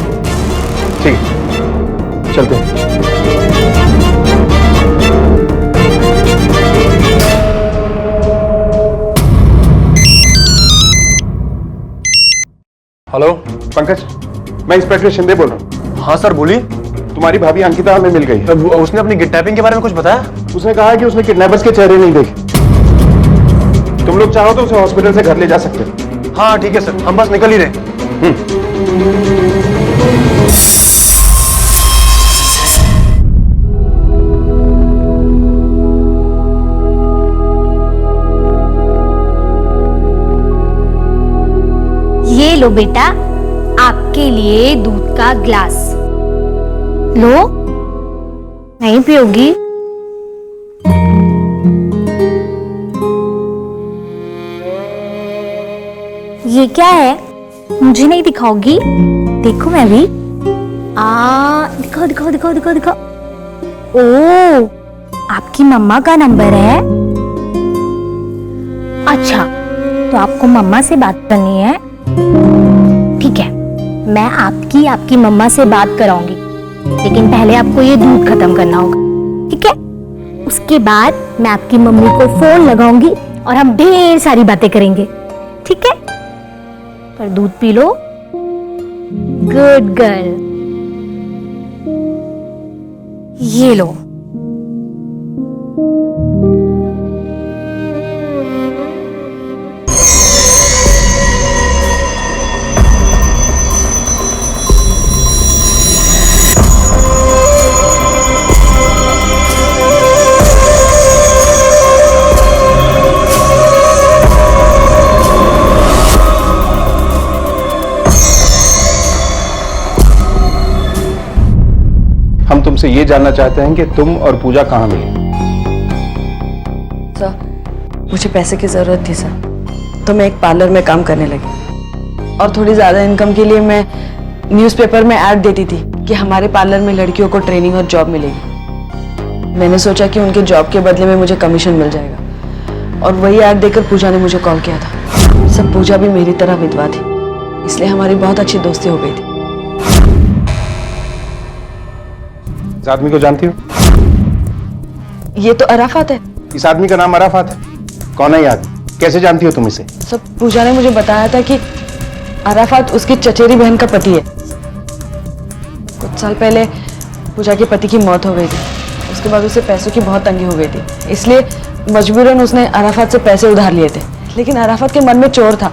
ठीक है, चलते हैं। हेलो पंकज, मैं इंस्पेक्टर शिंदे बोल रहा हूँ। हाँ सर बोलिए। तुम्हारी भाभी अंकिता हमें मिल गई। उसने अपनी किडनैपिंग के बारे में कुछ बताया? उसने कहा कि उसने किडनैपर्स के चेहरे नहीं देखे। तुम लोग चाहो तो उसे हॉस्पिटल से घर ले जा सकते हो। हाँ ठीक है सर, हम बस निकल ही रहे। ये लो बेटा, आपके लिए दूध का ग्लास लो। नहीं पियोगी? ये क्या है? मुझे नहीं दिखाओगी? देखो मैं भी। दिखाओ दिखाओ दिखाओ दिखाओ दिखाओ। ओ, आपकी मम्मा का नंबर है? अच्छा, तो आपको मम्मा से बात करनी है? ठीक है, मैं आपकी मम्मा से बात कराऊंगी, लेकिन पहले आपको ये दूध खत्म करना होगा, ठीक है? उसके बाद मैं आपकी मम्मी को फोन लगाऊंगी और हम ढेर सारी बातें करेंगे, ठीक है? पर दूध पी लो। Good girl. ये लो। तुमसे ये जानना चाहते हैं कि तुम और पूजा कहाँ मिली। सर, मुझे पैसे की जरूरत थी सर, तो मैं एक पार्लर में काम करने लगी और थोड़ी ज्यादा इनकम के लिए मैं न्यूज़पेपर में ऐड देती थी कि हमारे पार्लर में लड़कियों को ट्रेनिंग और जॉब मिलेगी। मैंने सोचा कि उनके जॉब के बदले में मुझे कमीशन मिल जाएगा और वही ऐड देकर पूजा ने मुझे कॉल किया था। सब पूजा भी मेरी तरह विधवा थी, इसलिए हमारी बहुत अच्छी दोस्ती हो गई थी। इस आदमी को जानती हो? ये तो अराफात है। इस आदमी का नाम अराफात है? कौन है ये आदमी? कैसे जानती हो तुम इसे? सब पूजा ने मुझे बताया था कि अराफात उसकी चचेरी बहन का पति है। कुछ साल पहले पूजा के पति की मौत हो गई थी, उसके बाद उसे पैसों की बहुत तंगी हो गई थी, इसलिए मजबूरन उसने अराफात से पैसे उधार लिए थे। लेकिन अराफात के मन में चोर था,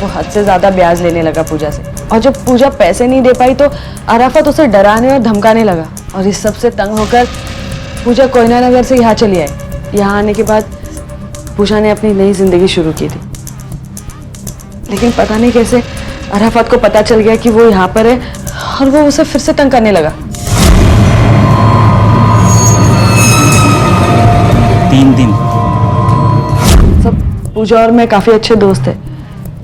वो हद से ज्यादा ब्याज लेने लगा पूजा से, और जब पूजा पैसे नहीं दे पाई तो अराफात उसे डराने और धमकाने लगा, और इस सब से तंग होकर पूजा कोयना नगर से यहाँ चली आई। यहाँ आने के बाद पूजा ने अपनी नई जिंदगी शुरू की थी, लेकिन पता नहीं कैसे अराफात को पता चल गया कि वो यहाँ पर है और वो उसे फिर से तंग करने लगा। 3 दिन। सब पूजा और मैं काफी अच्छे दोस्त थे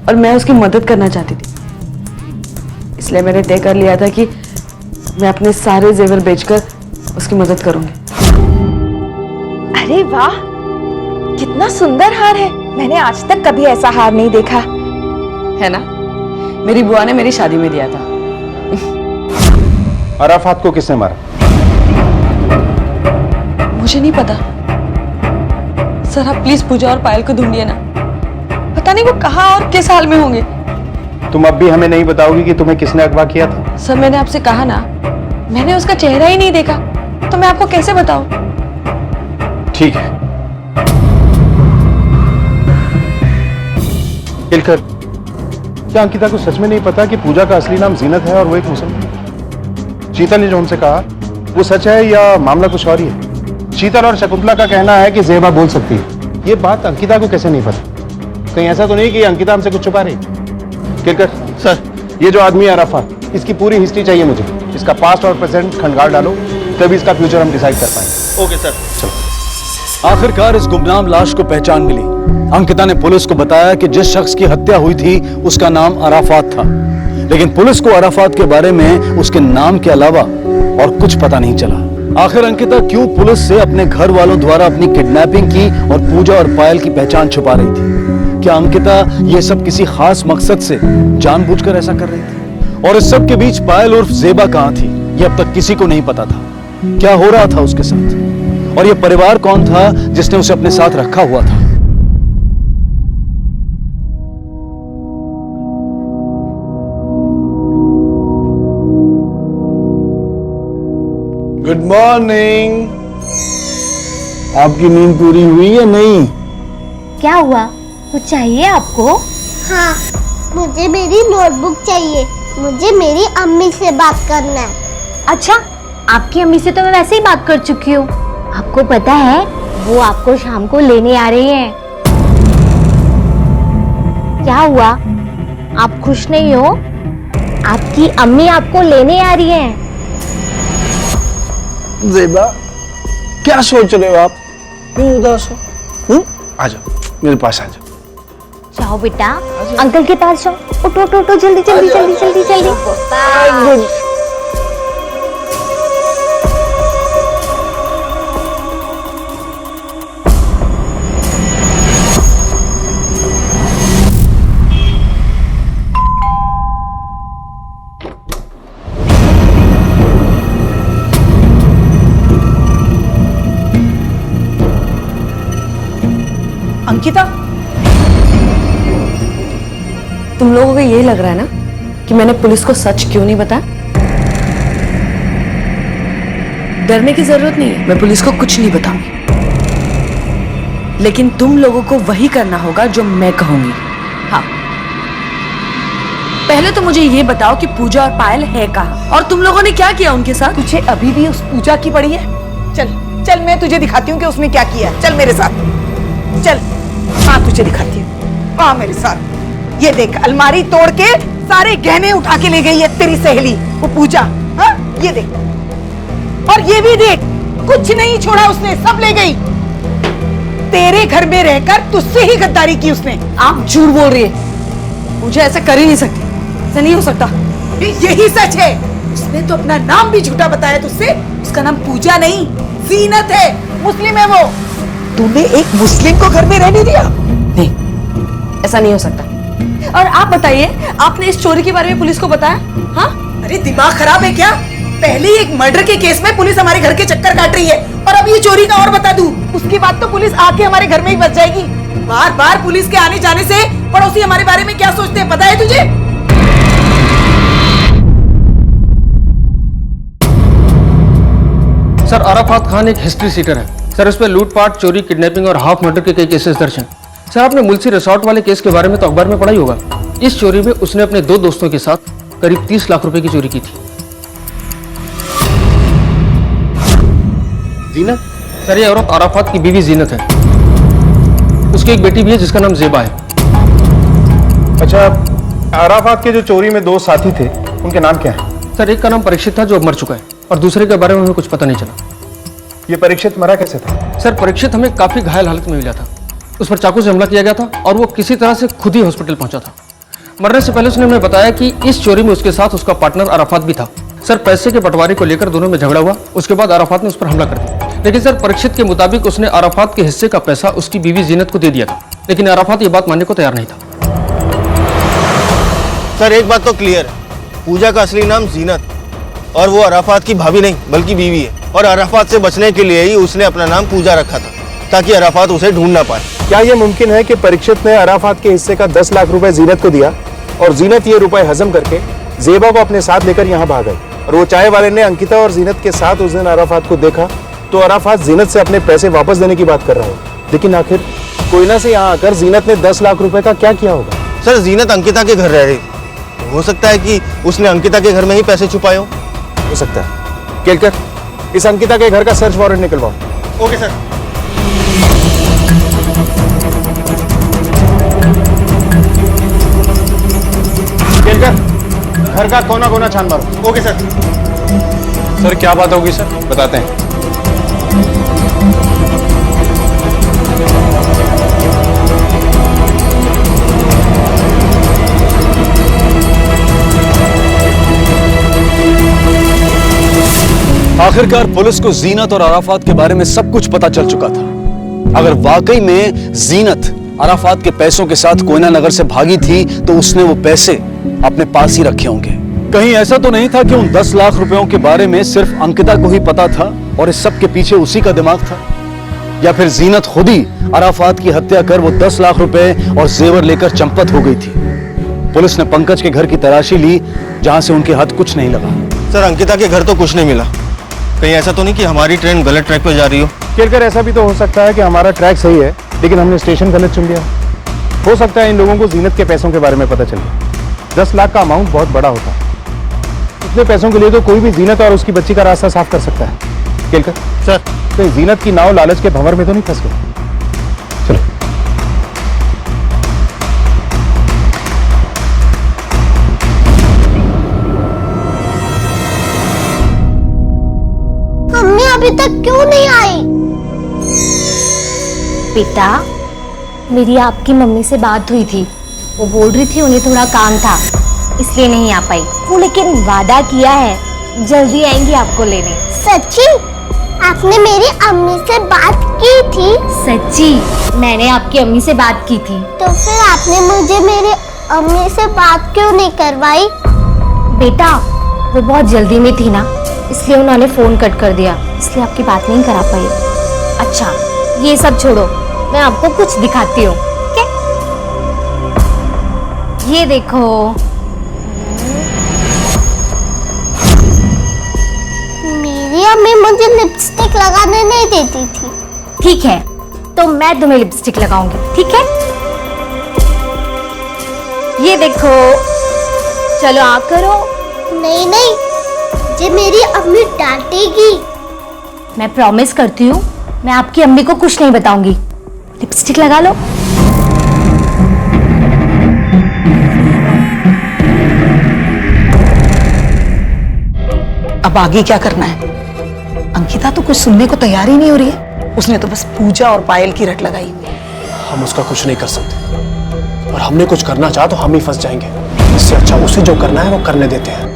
और मैं उसकी मदद करना चाहती थी, इसलिए मैंने तय कर लिया था कि मैं अपने सारे जेवर बेचकर उसकी मदद करूंगी। अरे वाह, कितना सुंदर हार है। मैंने आज तक कभी ऐसा हार नहीं देखा। है ना? मेरी बुआ ने मेरी शादी में दिया था। अराफात को किसने मारा? मुझे नहीं पता सर, आप प्लीज पूजा और पायल को ढूंढिए ना। पता नहीं वो कहाँ और किस हाल में होंगे। तुम अब भी हमें नहीं बताओगी कि तुम्हें किसने अगवा किया था? सर, मैंने आपसे कहा ना, मैंने उसका चेहरा ही नहीं देखा, तो मैं आपको कैसे बताऊं? ठीक है। केलकर, क्या अंकिता को सच में नहीं पता कि पूजा का असली नाम जीनत है और वो एक मुसलमान? शीतल ने जो हमसे कहा वो सच है या मामला कुछ और ही है? शीतल और शकुंतला का कहना है कि ज़ेबा बोल सकती है। ये बात अंकिता को कैसे नहीं पता? कहीं ऐसा तो नहीं कि अंकिता हमसे कुछ छुपा रही? केलकर सर, ये जो आदमी है अराफात, इसकी पूरी हिस्ट्री चाहिए मुझे। इसका पास्ट और प्रेजेंट खंडगार डालो, तभी इसका फ्यूचर हम डिसाइड कर पाएंगे। Okay sir. चलो। आखिरकार इस गुमनाम लाश को पहचान मिली। अंकिता ने पुलिस को बताया कि जिस शख्स की हत्या हुई थी उसका नाम अराफात था, लेकिन पुलिस को अराफात के बारे में उसके नाम के अलावा और कुछ पता नहीं चला। आखिर अंकिता क्यों पुलिस से अपने घर वालों द्वारा अपनी किडनैपिंग की और पूजा और पायल की पहचान छुपा रही थी? क्या अंकिता ये सब किसी खास मकसद से जानबूझकर ऐसा कर रही थी? और इस सब के बीच पायल उर्फ ज़ेबा कहाँ थी, ये अब तक किसी को नहीं पता था। क्या हो रहा था उसके साथ, और ये परिवार कौन था जिसने उसे अपने साथ रखा हुआ था? Good morning. आपकी नींद पूरी हुई या नहीं? क्या हुआ, कुछ चाहिए आपको? हाँ, मुझे मेरी नोटबुक चाहिए। मुझे मेरी अम्मी से बात करना है। अच्छा, आपकी अम्मी से तो मैं वैसे ही बात कर चुकी हूँ। आपको पता है वो आपको शाम को लेने आ रही हैं। क्या हुआ, आप खुश नहीं हो? आपकी अम्मी आपको लेने आ रही हैं। ज़ेबा, क्या सोच रहे हो आप? क्यों उदास हो? आ जाओ, मेरे पास आ जाओ। जाओ बेटा, अंकल के पास जाओ। उठो उठो उठो, जल्दी जल्दी जल्दी जल्दी जल्दी। अंकिता, तुम लोगों को यही लग रहा है ना कि मैंने पुलिस को सच क्यों नहीं बताया? डरने की जरूरत नहीं है, मैं पुलिस को कुछ नहीं बताऊंगी, लेकिन तुम लोगों को वही करना होगा जो मैं कहूंगी। हाँ, पहले तो मुझे ये बताओ कि पूजा और पायल है कहाँ, और तुम लोगों ने क्या किया उनके साथ? तुझे अभी भी उस पूजा की पड़ी है? चल चल, मैं तुझे दिखाती हूँ कि उसने क्या किया। चल मेरे साथ, चल। हाँ, तुझे दिखाती हूँ। हाँ, मेरे साथ। ये देख, अलमारी तोड़ के सारे गहने उठा के ले गई है तेरी सहेली वो पूजा। हाँ ये देख, और ये भी देख, कुछ नहीं छोड़ा उसने, सब ले गई। तेरे घर में रहकर तुझसे ही गद्दारी की उसने। आप झूठ बोल रही है, मुझे ऐसा कर ही नहीं सकती, ऐसा नहीं हो सकता। यही सच है, उसने तो अपना नाम भी झूठा बताया तुझसे। उसका नाम पूजा नहीं जीनत है, मुस्लिम है वो। तूने एक मुस्लिम को घर में रहने दिया? नहीं, ऐसा नहीं हो सकता। और आप बताइए, आपने इस चोरी के बारे में पुलिस को बताया? हाँ? अरे दिमाग खराब है क्या? पहले ही एक मर्डर के केस में पुलिस हमारे घर के चक्कर काट रही है, और अब ये चोरी का और बता दूं, उसके बाद तो पुलिस आके हमारे घर में ही बच जाएगी। बार बार पुलिस के आने जाने से पड़ोसी हमारे बारे में क्या सोचते हैं पता है तुझे? सर, अराफात खान एक हिस्ट्री सीटर है सर। उस पर लूटपाट, चोरी, किडनैपिंग और हाफ मर्डर के कई केसेस दर्ज हैं। सर, आपने मुल्सी रिसोर्ट वाले केस के बारे में तो अखबार में पढ़ा ही होगा। इस चोरी में उसने अपने 2 दोस्तों के साथ करीब 30 लाख रुपए की चोरी की थी। जीनत? सर, ये औरत अराफात की बीवी जीनत है। उसकी एक बेटी भी है जिसका नाम जेबा है। अच्छा, अराफात के जो चोरी में 2 साथी थे, उनके नाम क्या है? सर, एक का नाम परीक्षित था जो अब मर चुका है, और दूसरे के बारे में हमें कुछ पता नहीं चला। ये परीक्षित मरा कैसे था? सर, परीक्षित हमें काफी घायल हालत में मिला था। उस पर चाकू से हमला किया गया था और वो किसी तरह से खुद ही हॉस्पिटल पहुंचा था। मरने से पहले उसने हमें बताया कि इस चोरी में उसके साथ उसका पार्टनर अराफात भी था। सर, पैसे के बंटवारे को लेकर दोनों में झगड़ा हुआ। उसके बाद अराफात ने उस पर हमला कर दिया। लेकिन सर, परीक्षित के मुताबिक उसने अराफात के हिस्से का पैसा उसकी बीवी जीनत को दे दिया था, लेकिन अराफात ये बात मानने को तैयार नहीं था। सर, एक बात तो क्लियर है, पूजा का असली नाम जीनत, और वो अराफात की भाभी नहीं बल्कि बीवी है। और अराफात से बचने के लिए ही उसने अपना नाम पूजा रखा था, ताकि अराफात उसे ढूंढ ना पाए। क्या यह मुमकिन है कि परीक्षित ने अराफात के हिस्से का 10 लाख रुपए जीनत को दिया और जीनत ये रुपए हजम करके जेबा को अपने साथ लेकर यहाँ भाग गई, और वो चाय वाले ने अंकिता और जीनत के साथ उस दिन अराफात को देखा तो अराफात जीनत से अपने पैसे वापस देने की बात कर रहा है। लेकिन आखिर कोयना से यहाँ आकर जीनत ने 10 लाख रुपए का क्या किया होगा? सर, जीनत अंकिता के घर रह रही, हो सकता है कि उसने अंकिता के घर में ही पैसे छुपाए हो सकता है। केलकर, इस अंकिता के घर का सर्च वारंट निकलवाओ। Okay sir. केलकर, घर का कोना कोना छान मारो। Okay sir. सर, क्या बात होगी सर, बताते हैं। आखिरकार पुलिस को जीनत और अराफात के बारे में सब कुछ पता चल चुका था। अगर वाकई में जीनत अराफात के पैसों के साथ कोयना नगर से भागी थी तो उसने वो पैसे अपने पास ही रखे होंगे। कहीं ऐसा तो नहीं था कि उन 10 लाख रुपयों के बारे में सिर्फ अंकिता को ही पता था और इस सब के पीछे उसी का दिमाग था? या फिर जीनत खुद ही अराफात की हत्या कर वो 10 लाख रुपए और जेवर लेकर चंपत हो गई थी? पुलिस ने पंकज के घर की तलाशी ली, जहां से उनके हाथ कुछ नहीं लगा। सर, अंकिता के घर तो कुछ नहीं मिला। कहीं ऐसा तो नहीं कि हमारी ट्रेन गलत ट्रैक पर जा रही हो? केलकर, ऐसा भी तो हो सकता है कि हमारा ट्रैक सही है लेकिन हमने स्टेशन गलत चुन लिया। हो सकता है इन लोगों को जीनत के पैसों के बारे में पता चले। 10 लाख का अमाउंट बहुत बड़ा होता है। इतने पैसों के लिए तो कोई भी जीनत और उसकी बच्ची का रास्ता साफ कर सकता है। केलकर सर, तो जीनत की नाव लालच के भंवर में तो नहीं फंस गई? चलो। मम्मी अभी तक क्यों नहीं आई? बेटा, मेरी आपकी मम्मी से बात हुई थी। वो बोल रही थी उन्हें थोड़ा काम था, इसलिए नहीं आ पाई वो, लेकिन वादा किया है जल्दी आएंगी आपको लेने। सच्ची? आपने मेरी अम्मी से बात की थी? सच्ची, मैंने आपकी अम्मी से बात की थी। तो फिर आपने मुझे मेरी अम्मी से बात क्यों नहीं करवाई? बेटा, वो बहुत जल्दी में थी ना, इसलिए उन्होंने फोन कट कर दिया, इसलिए आपकी बात नहीं करा पाई। अच्छा, ये सब छोड़ो, मैं आपको कुछ दिखाती हूँ, ठीक है? ये देखो। मेरी अम्मी मुझे लिपस्टिक लगाने नहीं देती थी। ठीक है, तो मैं तुम्हें लिपस्टिक लगाऊंगी, ठीक है? ये देखो, चलो आ करो। नहीं नहीं, मुझे मेरी अम्मी डांटेगी। मैं प्रॉमिस करती हूँ, मैं आपकी अम्मी को कुछ नहीं बताऊंगी। लिपस्टिक लगा लो। अब आगे क्या करना है? अंकिता तो कुछ सुनने को तैयार ही नहीं हो रही है। उसने तो बस पूजा और पायल की रट लगाई हुई है। हम उसका कुछ नहीं कर सकते, और हमने कुछ करना चाहा तो हम ही फंस जाएंगे। इससे अच्छा उसे जो करना है वो करने देते हैं।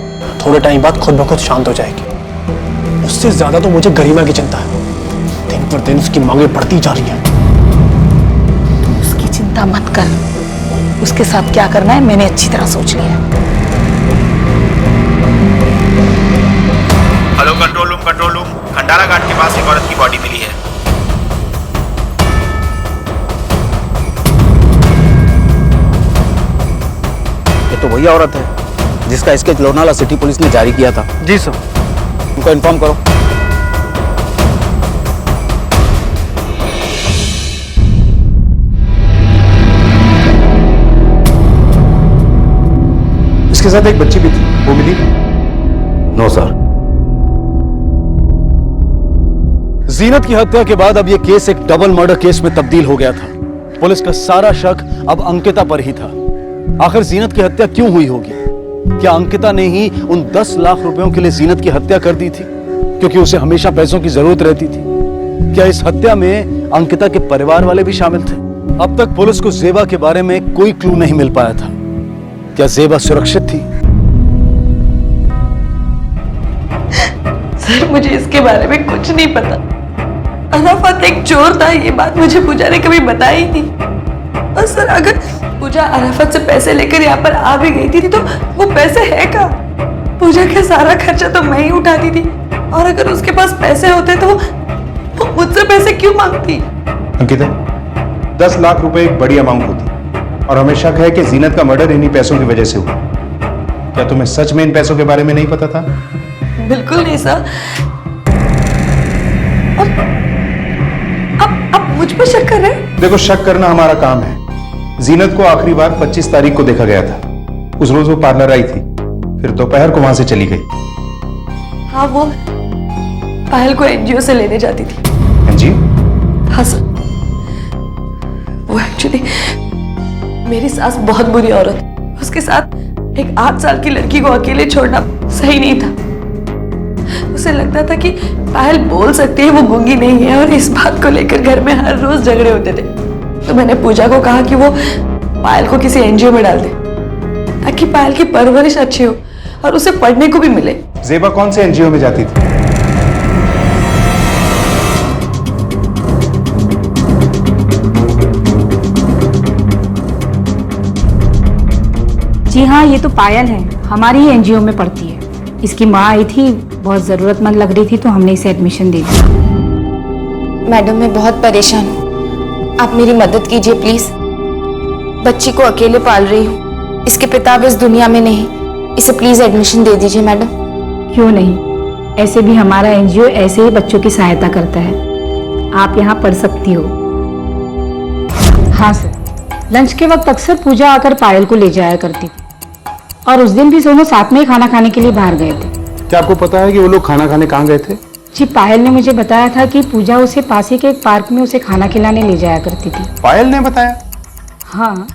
थोड़े टाइम बाद खुद ब खुद शांत हो जाएगी। उससे ज्यादा तो मुझे गरिमा की चिंता है। दिन पर दिन उसकी मांगे बढ़ती जा रही हैं। उसकी चिंता मत कर। उसके साथ क्या करना है मैंने अच्छी तरह सोच लिया है। हेलो कंट्रोल रूम, खंडारा घाट के पास एक औरत की बॉडी मिली है। ये तो वही औरत है जिसका स्केच लोनावाला सिटी पुलिस ने जारी किया था। जी सर। उनको इन्फॉर्म करो। इसके साथ एक बच्ची भी थी, वो मिली? No sir. जीनत की हत्या के बाद अब यह केस एक डबल मर्डर केस में तब्दील हो गया था। पुलिस का सारा शक अब अंकिता पर ही था। आखिर जीनत की हत्या क्यों हुई होगी? क्या अंकिता ने ही उन 10 लाख रुपयों के लिए जीनत की हत्या कर दी थी क्योंकि उसे हमेशा पैसों की जरूरत रहती थी? क्या इस हत्या में अंकिता के परिवार वाले भी शामिल थे? अब तक पुलिस को जेबा के बारे में कोई क्लू नहीं मिल पाया था। क्या जेबा सुरक्षित थी? सर मुझे इसके बारे में कुछ नहीं पता। अराफत एक चोर था, ये बात मुझे पूजा ने कभी बताई नहीं। और सर अगर पूजा अराफत से पैसे लेकर यहाँ पर आ भी गई थी तो वो पैसे है कहाँ? पूजा का सारा खर्चा तो मैं ही उठाती थी, और अगर उसके पास पैसे होते तो वो मुझसे पैसे क्यों मांगती? अंकिता, 10 लाख रुपए एक बड़ी अमाउंट होती, और हमें शक है कि जीनत का मर्डर इन्हीं पैसों की वजह से हुआ। क्या तुम्हें सच में इन पैसों के बारे में नहीं पता था? बिल्कुल नहीं सर। अब मुझ पर शक कर रहे हैं? देखो, शक करना हमारा काम है। जीनत को आखिरी बार 25 तारीख को देखा गया था। उस रोज वो पार्लर आई थी, फिर दोपहर को वहां से चली गई। हाँ, वो पायल को एनजीओ से लेने जाती थी। एनजीओ? हाँ सर। वो एक्चुअली मेरी सास बहुत बुरी औरत है। उसके साथ एक 8 साल की लड़की को अकेले छोड़ना सही नहीं था। उसे लगता था कि पायल बोल सकती है, वो गूंगी नहीं है, और इस बात को लेकर घर में हर रोज झगड़े होते थे। तो मैंने पूजा को कहा कि वो पायल को किसी एनजीओ में डाल दे ताकि पायल की परवरिश अच्छी हो और उसे पढ़ने को भी मिले। जेबा कौन से एनजीओ में जाती थी? जी हाँ, ये तो पायल है, हमारी ही एनजीओ में पढ़ती है। इसकी माँ आई थी, बहुत ज़रूरतमंद लग रही थी तो हमने इसे एडमिशन दे दिया। मैडम मैं बहुत परेशान हूँ, आप मेरी मदद कीजिए प्लीज। बच्ची को अकेले पाल रही हूँ, इसके पिता अब इस दुनिया में नहीं, इसे प्लीज एडमिशन दे दीजिए मैडम। क्यों नहीं, ऐसे भी हमारा एनजीओ ऐसे ही बच्चों की सहायता करता है। आप यहाँ पढ़ सकती हो। हाँ सर, लंच के वक्त अक्सर पूजा आकर पायल को ले जाया करती थी, और उस दिन भी दोनों साथ में ही खाना खाने के लिए बाहर गए थे। क्या आपको पता है कि वो लोग खाना खाने कहाँ गए थे? जी, पायल ने मुझे बताया था कि पूजा उसे पास ही के एक पार्क में उसे खाना खिलाने ले जाया करती थी। पायल ने बताया? हाँ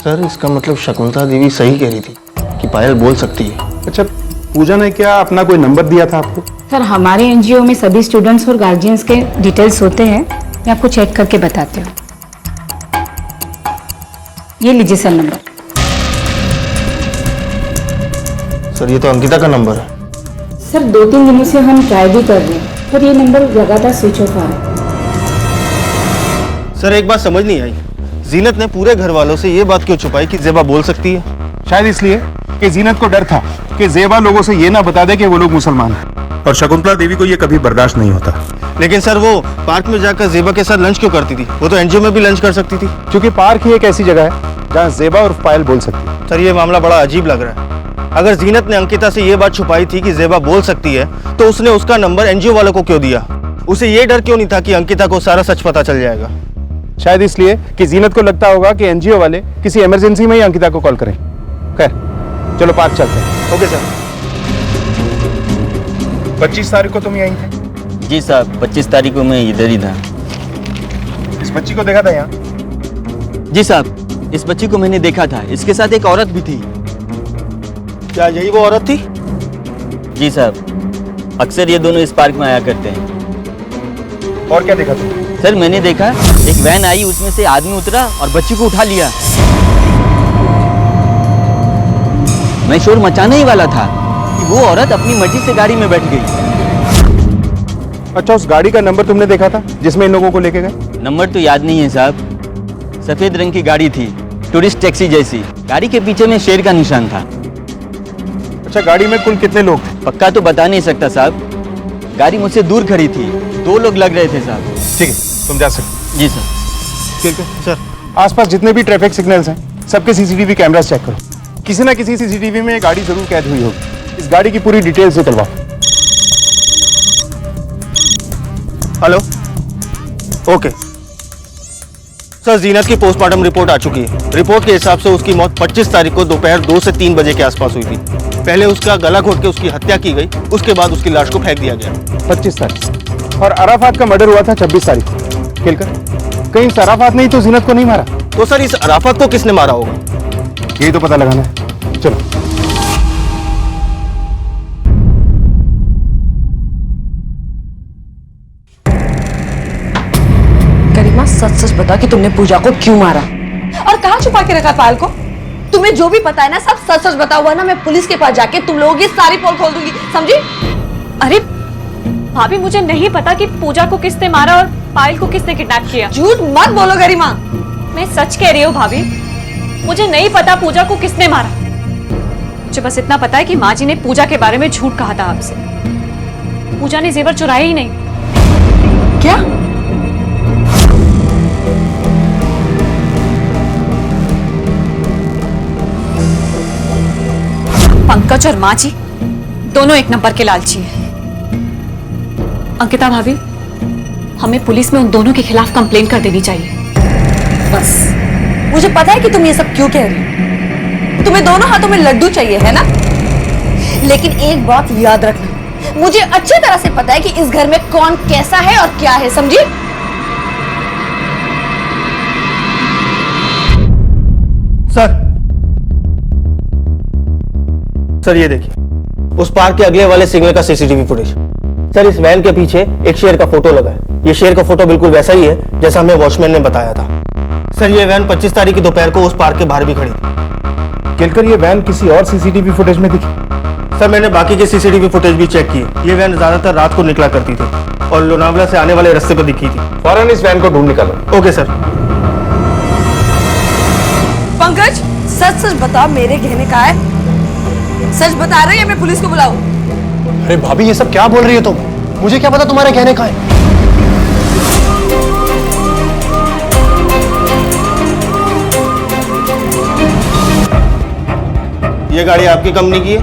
सर, इसका मतलब शकुंतला देवी सही कह रही थी कि पायल बोल सकती है। अच्छा, पूजा ने क्या अपना कोई नंबर दिया था आपको? सर, हमारे एनजीओ में सभी स्टूडेंट्स और गार्जियंस के डिटेल्स होते हैं, मैं आपको चेक करके बताती हूँ। ये लीजिए सर नंबर। सर, ये तो अंकिता का नंबर है। सर, 2-3 दिनों से हम ट्राई भी कर रहे हैं, पर ये नंबर लगातार स्विच ऑफ आ रहा है। सर, एक बात समझ नहीं आई, जीनत ने पूरे घर वालों से ये बात क्यों छुपाई कि जेबा बोल सकती है? शायद इसलिए कि जीनत को डर था कि जेबा लोगों से ये ना बता दे कि वो लोग मुसलमान हैं, और शकुंतला देवी को ये कभी बर्दाश्त नहीं होता। लेकिन सर, वो पार्क में जाकर जेबा के साथ लंच क्यों करती थी? वो तो एनजीओ में भी लंच कर सकती थी। क्योंकि पार्क ही एक ऐसी जगह है जहाँ जेबा और पायल बोल सकती है। सर, ये मामला बड़ा अजीब लग रहा है। अगर जीनत ने अंकिता से ये बात छुपाई थी कि जेबा बोल सकती है, तो उसने उसका नंबर एनजीओ वालों को क्यों दिया? उसे ये डर क्यों नहीं था कि अंकिता को सारा सच पता चल जाएगा? शायद इसलिए कि जीनत को लगता होगा कि एनजीओ वाले किसी इमरजेंसी में ही अंकिता को कॉल करें। खैर, चलो पार्क चलते हैं। Okay sir. 25 तारीख को तुम यहीं थे? जी साहब, 25 तारीख को मैं इधर ही था। इस बच्ची को देखा था यहाँ? जी साहब, इस बच्ची को मैंने देखा था, इसके साथ एक औरत भी थी। क्या यही वो औरत थी? जी साहब, अक्सर ये दोनों इस पार्क में आया करते हैं। और क्या देखा तुमने? सर मैंने देखा एक वैन आई, उसमें से आदमी उतरा और बच्ची को उठा लिया। मैं शोर मचाने ही वाला था कि वो औरत अपनी मर्जी से गाड़ी में बैठ गई। अच्छा, उस गाड़ी का नंबर तुमने देखा था जिसमें इन लोगों को लेके गए? नंबर तो याद नहीं है साहब। सफेद रंग की गाड़ी थी, टूरिस्ट टैक्सी जैसी। गाड़ी के पीछे में शेर का निशान था। अच्छा, गाड़ी में कुल कितने लोग थे? पक्का तो बता नहीं सकता साहब, गाड़ी मुझसे दूर खड़ी थी, 2 लोग लग रहे थे साहब। ठीक है, तुम जा सकते। जी सर। ठीक है सर, आसपास जितने भी ट्रैफिक सिग्नल्स हैं सबके सीसीटीवी कैमरास चेक करो। किसी ना किसी सीसीटीवी में ये गाड़ी जरूर कैद हुई होगी। इस गाड़ी की पूरी डिटेल्स निकलवाओ। हेलो, ओके सर, जीनत की पोस्टमार्टम रिपोर्ट आ चुकी है। रिपोर्ट के हिसाब से उसकी मौत 25 तारीख को दोपहर 2 से 3 बजे के आसपास हुई थी। पहले उसका गला घोट के उसकी हत्या की गई, उसके बाद उसकी लाश को फेंक दिया गया। 25 तारीख, और अराफात का मर्डर हुआ था 26 तारीख को। खेलकर कहीं अराफात ने तो जीनत को नहीं मारा? तो सर इस अराफात को किसने मारा होगा? यही तो पता लगाना है। चलो। गरिमा, सच सच बता कि तुमने पूजा को क्यों मारा और कहाँ छुपा के रखा पायल को? तुम्हें जो भी पता है ना, सब सच सच बताओ, वरना मैं पुलिस के पास जाके तुम लोगों की सारी पोल खोल दूंगी, समझी? अरे भाभी, मुझे नहीं पता कि पूजा को किसने मारा और पायल को किसने किडनैप किया। झूठ मत बोलो गरिमा। मैं सच कह रही हूँ भाभी, मुझे नहीं पता पूजा को किसने मारा। मुझे बस इतना पता है कि माँ जी ने पूजा के बारे में झूठ कहा था आपसे। पूजा ने जेवर चुराए ही नहीं। क्या? पंकज और माँ जी दोनों एक नंबर के लालची हैं। अंकिता भाभी, हमें पुलिस में उन दोनों के खिलाफ कंप्लेन कर देनी चाहिए। बस, मुझे पता है कि तुम ये सब क्यों कह रही हो। तुम्हें दोनों हाथों में लड्डू चाहिए है ना? लेकिन एक बात याद रखना, मुझे अच्छी तरह से पता है कि इस घर में कौन कैसा है और क्या है, समझी? सर ये देखिए, उस पार्क के अगले वाले सिग्नल का सीसीटीवी फुटेज। सर इस वैन के पीछे एक शेर का फोटो लगा है। ये शेर का फोटो बिल्कुल वैसा ही है जैसा हमें वॉचमैन ने बताया था। सर ये वैन 25 तारीख की दोपहर को उस पार्क के बाहर भी खड़ी थी। केलकर, ये वैन किसी और सीसीटीवी फुटेज में दिखी? सर मैंने बाकी के सीसीटीवी फुटेज भी चेक किए। ये वैन ज्यादातर रात को निकला करती थी और लोनावला से आने वाले रास्ते पर दिखी थी। फौरन इस वैन को ढूंढ निकालो। Okay sir. पंकज, सच सच बता, मेरे गहने कहाँ है? सच बता रही है, मैं पुलिस को बुलाऊं? अरे भाभी, ये सब क्या बोल रही हो तुम? मुझे क्या पता तुम्हारे गहने कहाँ हैं? ये गाड़ी आपकी कंपनी की है?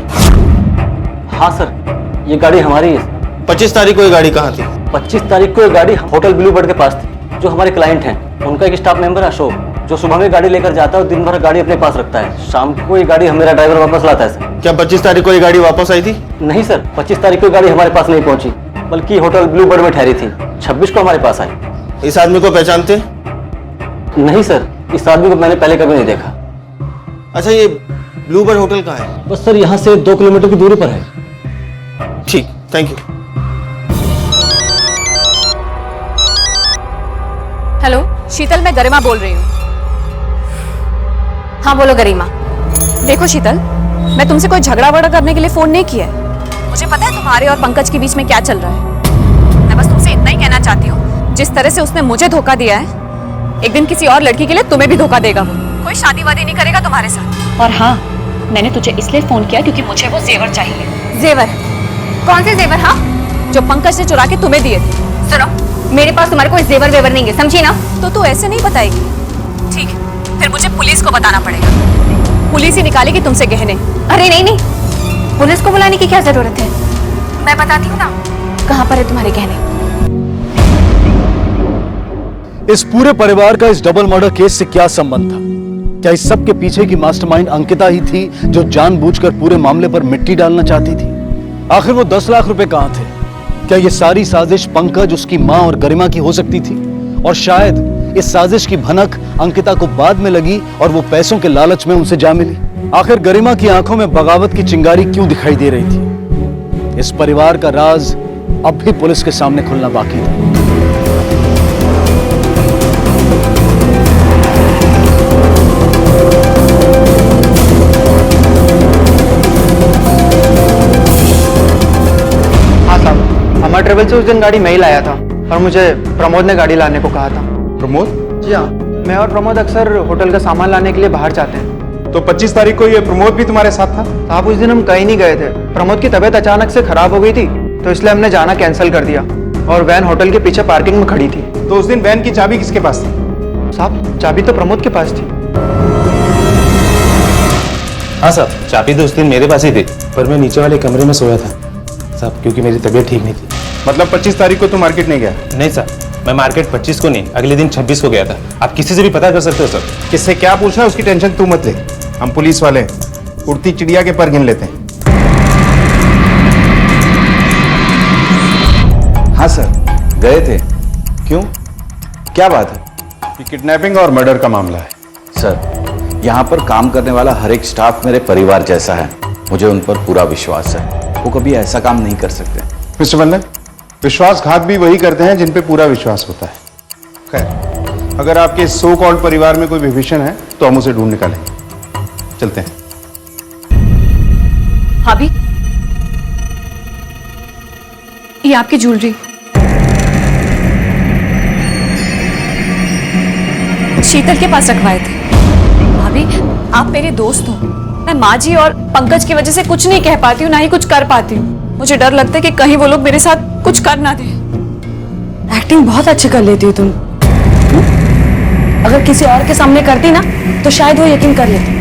हाँ सर, ये गाड़ी हमारी है। 25 तारीख को ये गाड़ी कहाँ थी? 25 तारीख को ये गाड़ी होटल ब्लू बर्ड के पास थी। जो हमारे क्लाइंट हैं, उनका एक स्टाफ मेंबर है अशोक, जो सुबह में गाड़ी लेकर जाता है और दिन भर गाड़ी अपने पास रखता है। शाम को ये गाड़ी मेरा ड्राइवर वापस लाता है सर। क्या 25 तारीख को ये गाड़ी वापस आई थी? नहीं सर, 25 तारीख को गाड़ी हमारे पास नहीं पहुंची, बल्कि होटल ब्लू बर्ड में ठहरी थी। 26 को हमारे पास आई। इस आदमी को पहचानते? नहीं सर, इस आदमी को मैंने पहले कभी नहीं देखा। अच्छा, ये ब्लू बर्ड होटल कहाँ है? बस सर यहाँ से 2 किलोमीटर की दूरी पर है। ठीक, थैंक यू। हेलो शीतल, मैं गरिमा बोल रही हूँ। हाँ बोलो गरिमा। देखो शीतल, मैं तुमसे कोई झगड़ा वगड़ा करने के लिए फोन नहीं किया है। मुझे पता है तुम्हारे और पंकज के बीच में क्या चल रहा है। मैं बस तुमसे इतना ही कहना चाहती हूँ, जिस तरह से उसने मुझे धोखा दिया है, एक दिन किसी और लड़की के लिए तुम्हें भी धोखा देगा। वो कोई शादी वादी नहीं करेगा तुम्हारे साथ। और हाँ, मैंने तुझे इसलिए फोन किया क्योंकि मुझे वो जेवर चाहिए। जेवर? कौन से जेवर? हाँ, जो पंकज ने चुरा के तुम्हें दिए थे। सुनो, मेरे पास तुम्हारे कोई जेवर वेवर नहीं है, समझी ना? तो तू ऐसे नहीं बताएगी? ठीक है, फिर मुझे पुलिस को बताना पड़ेगा। पुलिस ही निकालेगी तुमसे गहने। अरे नहीं नहीं, पुलिस को बुलाने की क्या जरूरत है? मैं बताती हूँ ना कहाँ पर है तुम्हारे गहने। इस पूरे परिवार का इस डबल मर्डर केस से क्या संबंध था? क्या इस सब के पीछे की मास्टरमाइंड अंकिता ही थी, जो जानबूझकर पूरे मामले पर मिट्टी डालना चाहती थी? आखिर वो 10 लाख रुपए कहां थे? क्या ये सारी साजिश पंकज, उसकी मां और गरिमा की हो सकती थी? और शायद इस साजिश की भनक अंकिता को बाद में लगी और वो पैसों के लालच में उनसे जा मिली। आखिर गरिमा की आंखों में बगावत की चिंगारी क्यों दिखाई दे रही थी? इस परिवार का राज अब भी पुलिस के सामने खुलना बाकी था। हाँ साहब, हमारे ट्रेवल से उस दिन गाड़ी मैं ही लाया था और मुझे प्रमोद ने गाड़ी लाने को कहा था। प्रमोद? जी हाँ, मैं और प्रमोद अक्सर होटल का सामान लाने के लिए बाहर जाते हैं। तो 25 तारीख को ये प्रमोद भी तुम्हारे साथ था? साहब, उस दिन हम कहीं नहीं गए थे। प्रमोद की तबीयत अचानक से खराब हो गई थी, तो इसलिए हमने जाना कैंसिल कर दिया और वैन होटल के पीछे पार्किंग में खड़ी थी। तो उस दिन वैन की चाबी किसके पास थी? साहब, चाबी तो प्रमोद के पास थी। हाँ साहब, चाबी तो उस दिन मेरे पास ही थी, पर मैं नीचे वाले कमरे में सोया था साहब, क्योंकि मेरी तबीयत ठीक नहीं थी। मतलब 25 तारीख को तुम मार्केट नहीं गया? नहीं सर, मैं मार्केट 25 को नहीं, अगले दिन 26 को गया था। आप किसी से भी पता कर सकते हो सर। किससे क्या पूछना है उसकी टेंशन तू मत ले, हम पुलिस वाले उड़ती चिड़िया के पर गिन लेते हैं। हाँ सर, गए थे। क्यों, क्या बात है? ये किडनैपिंग और मर्डर का मामला है। सर, यहाँ पर काम करने वाला हर एक स्टाफ मेरे परिवार जैसा है। मुझे उन पर पूरा विश्वास है, वो कभी ऐसा काम नहीं कर सकते। मिस्टर वल्लभ, विश्वासघात भी वही करते हैं जिन पे पूरा विश्वास होता है। खैर, अगर आपके सो कॉल्ड परिवार में कोई विभीषण है तो हम उसे ढूंढ निकालेंगे। चलते हैं। भाभी, ये आपकी ज्वेलरी शीतल के पास रखवाए थे। भाभी, आप मेरे दोस्त हो। मैं माँ जी और पंकज की वजह से कुछ नहीं कह पाती हूँ, ना ही कुछ कर पाती हूँ। मुझे डर लगता है कि कहीं वो लोग मेरे साथ कुछ कर ना दे। एक्टिंग बहुत अच्छी कर लेती हो तुम। अगर किसी और के सामने करती ना तो शायद वो यकीन कर लेती,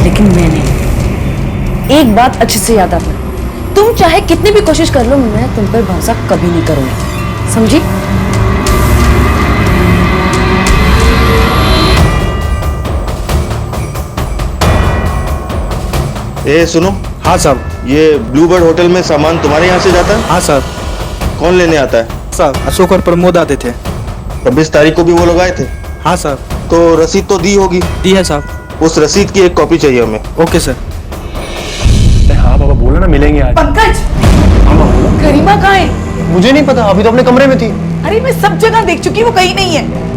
लेकिन मैं नहीं। एक बात अच्छे से याद रखना, तुम चाहे कितनी भी कोशिश कर लो, मैं तुम पर भरोसा कभी नहीं करूंगी, समझी? ए सुनो। हाँ साहब। ये ब्लूबर्ड होटल में सामान तुम्हारे यहाँ से जाता है? हाँ साहब। कौन लेने आता है? साहब, अशोक और प्रमोद आते थे। 26 तारीख को भी वो लोग आए थे? हाँ साहब। तो रसीद तो दी होगी? दी है साहब। उस रसीद की एक कॉपी चाहिए हमें। Okay sir. हाँ बाबा, बोला ना मिलेंगे आज। पंकज, गरिमा कहाँ है? मुझे नहीं पता, अभी तो अपने कमरे में थी। अरे मैं सब जगह देख चुकी, वो कहीं नहीं है।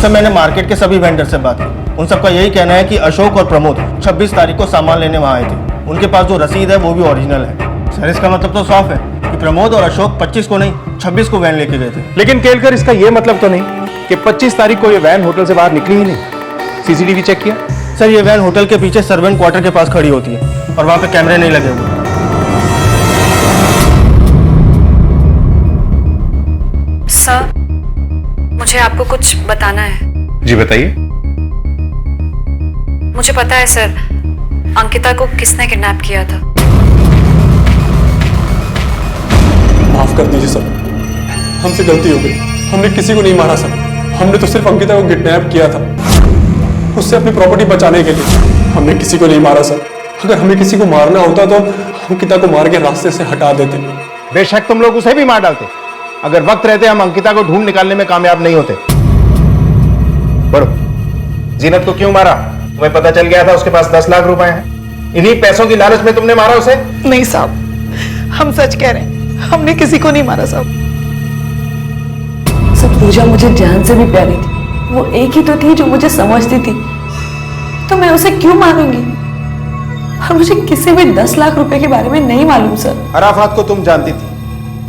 सर, मैंने मार्केट के सभी वेंडर से बात की, उन सबका यही कहना है कि अशोक और प्रमोद 26 तारीख को सामान लेने वहाँ आए थे। उनके पास जो रसीद है वो भी ओरिजिनल है। सर, इसका मतलब तो साफ है कि प्रमोद और अशोक 25 को नहीं 26 को वैन लेके गए थे। लेकिन केलकर, इसका ये मतलब तो नहीं कि 25 तारीख को ये वैन होटल से बाहर निकली ही नहीं। सीसीटीवी चेक किया? सर, ये वैन होटल के पीछे सर्वेंट क्वार्टर के पास खड़ी होती है और वहाँ पे कैमरे नहीं लगे हुए। सर, मुझे आपको कुछ बताना है। जी बताइए। मुझे पता है सर, अंकिता को किसने किडनैप किया था। माफ कर दीजिए सर, हमसे गलती हो गई। हमने किसी को नहीं मारा सर, हमने तो सिर्फ अंकिता को किडनैप किया था, उससे अपनी प्रॉपर्टी बचाने के लिए। हमने किसी को नहीं मारा सर। अगर हमें किसी को मारना होता तो अंकिता को मार के रास्ते से हटा देते। बेशक तुम लोग उसे भी मार डालते, अगर वक्त रहते हम अंकिता को ढूंढ निकालने में कामयाब नहीं होते। बढ़ो। जीनत को क्यों मारा? तुम्हें पता चल गया था उसके पास 10 लाख रुपए हैं। इन्हीं पैसों की लालच में तुमने मारा उसे? नहीं साहब, हम सच कह रहे हैं, हमने किसी को नहीं मारा साहब। सब पूजा मुझे जान से भी प्यारी थी, वो एक ही तो थी जो मुझे समझती थी, तो मैं उसे क्यों मारूंगी? और मुझे किसी भी 10 लाख रुपए के बारे में नहीं मालूम सर। अराफात को तुम जानती थी,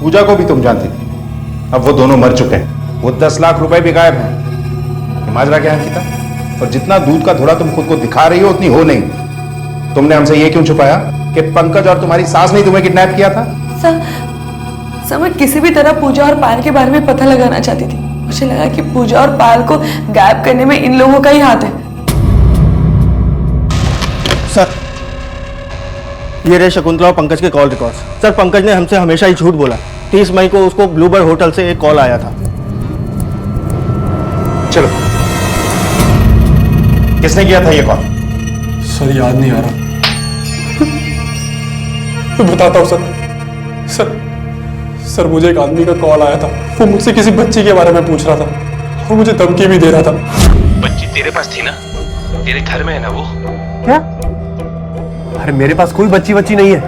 पूजा को भी तुम जानती थी। अब वो दोनों मर चुके हैं, वो 10 लाख रुपए भी गायब हैं। माजरा क्या है अंकिता? और जितना दूध का धुरा तुम खुद को दिखा रही हो उतनी हो नहीं। तुमने हमसे ये क्यों छुपाया कि पंकज और तुम्हारी सास ने तुम्हें किडनैप किया था? सर, मैं किसी भी तरह पूजा और पायल के बारे में पता लगाना चाहती थी। मुझे लगा कि पूजा और पायल को गायब करने में इन लोगों का ही हाथ है। सर, ये रहे शकुंतला और पंकज के कॉल रिकॉर्ड्स। सर, पंकज ने हमसे हमेशा ही झूठ बोला। 30 मई को उसको ब्लूबर्ड होटल से एक कॉल आया था। चलो, किसने किया था ये कॉल? सर, याद नहीं आ रहा। मैं बताता हूँ सर, मुझे एक आदमी का कॉल आया था। वो मुझसे किसी बच्ची के बारे में पूछ रहा था और मुझे धमकी भी दे रहा था। बच्ची तेरे पास थी ना? तेरे घर में है ना वो? क्या? अरे मेरे पास कोई बच्ची नहीं है।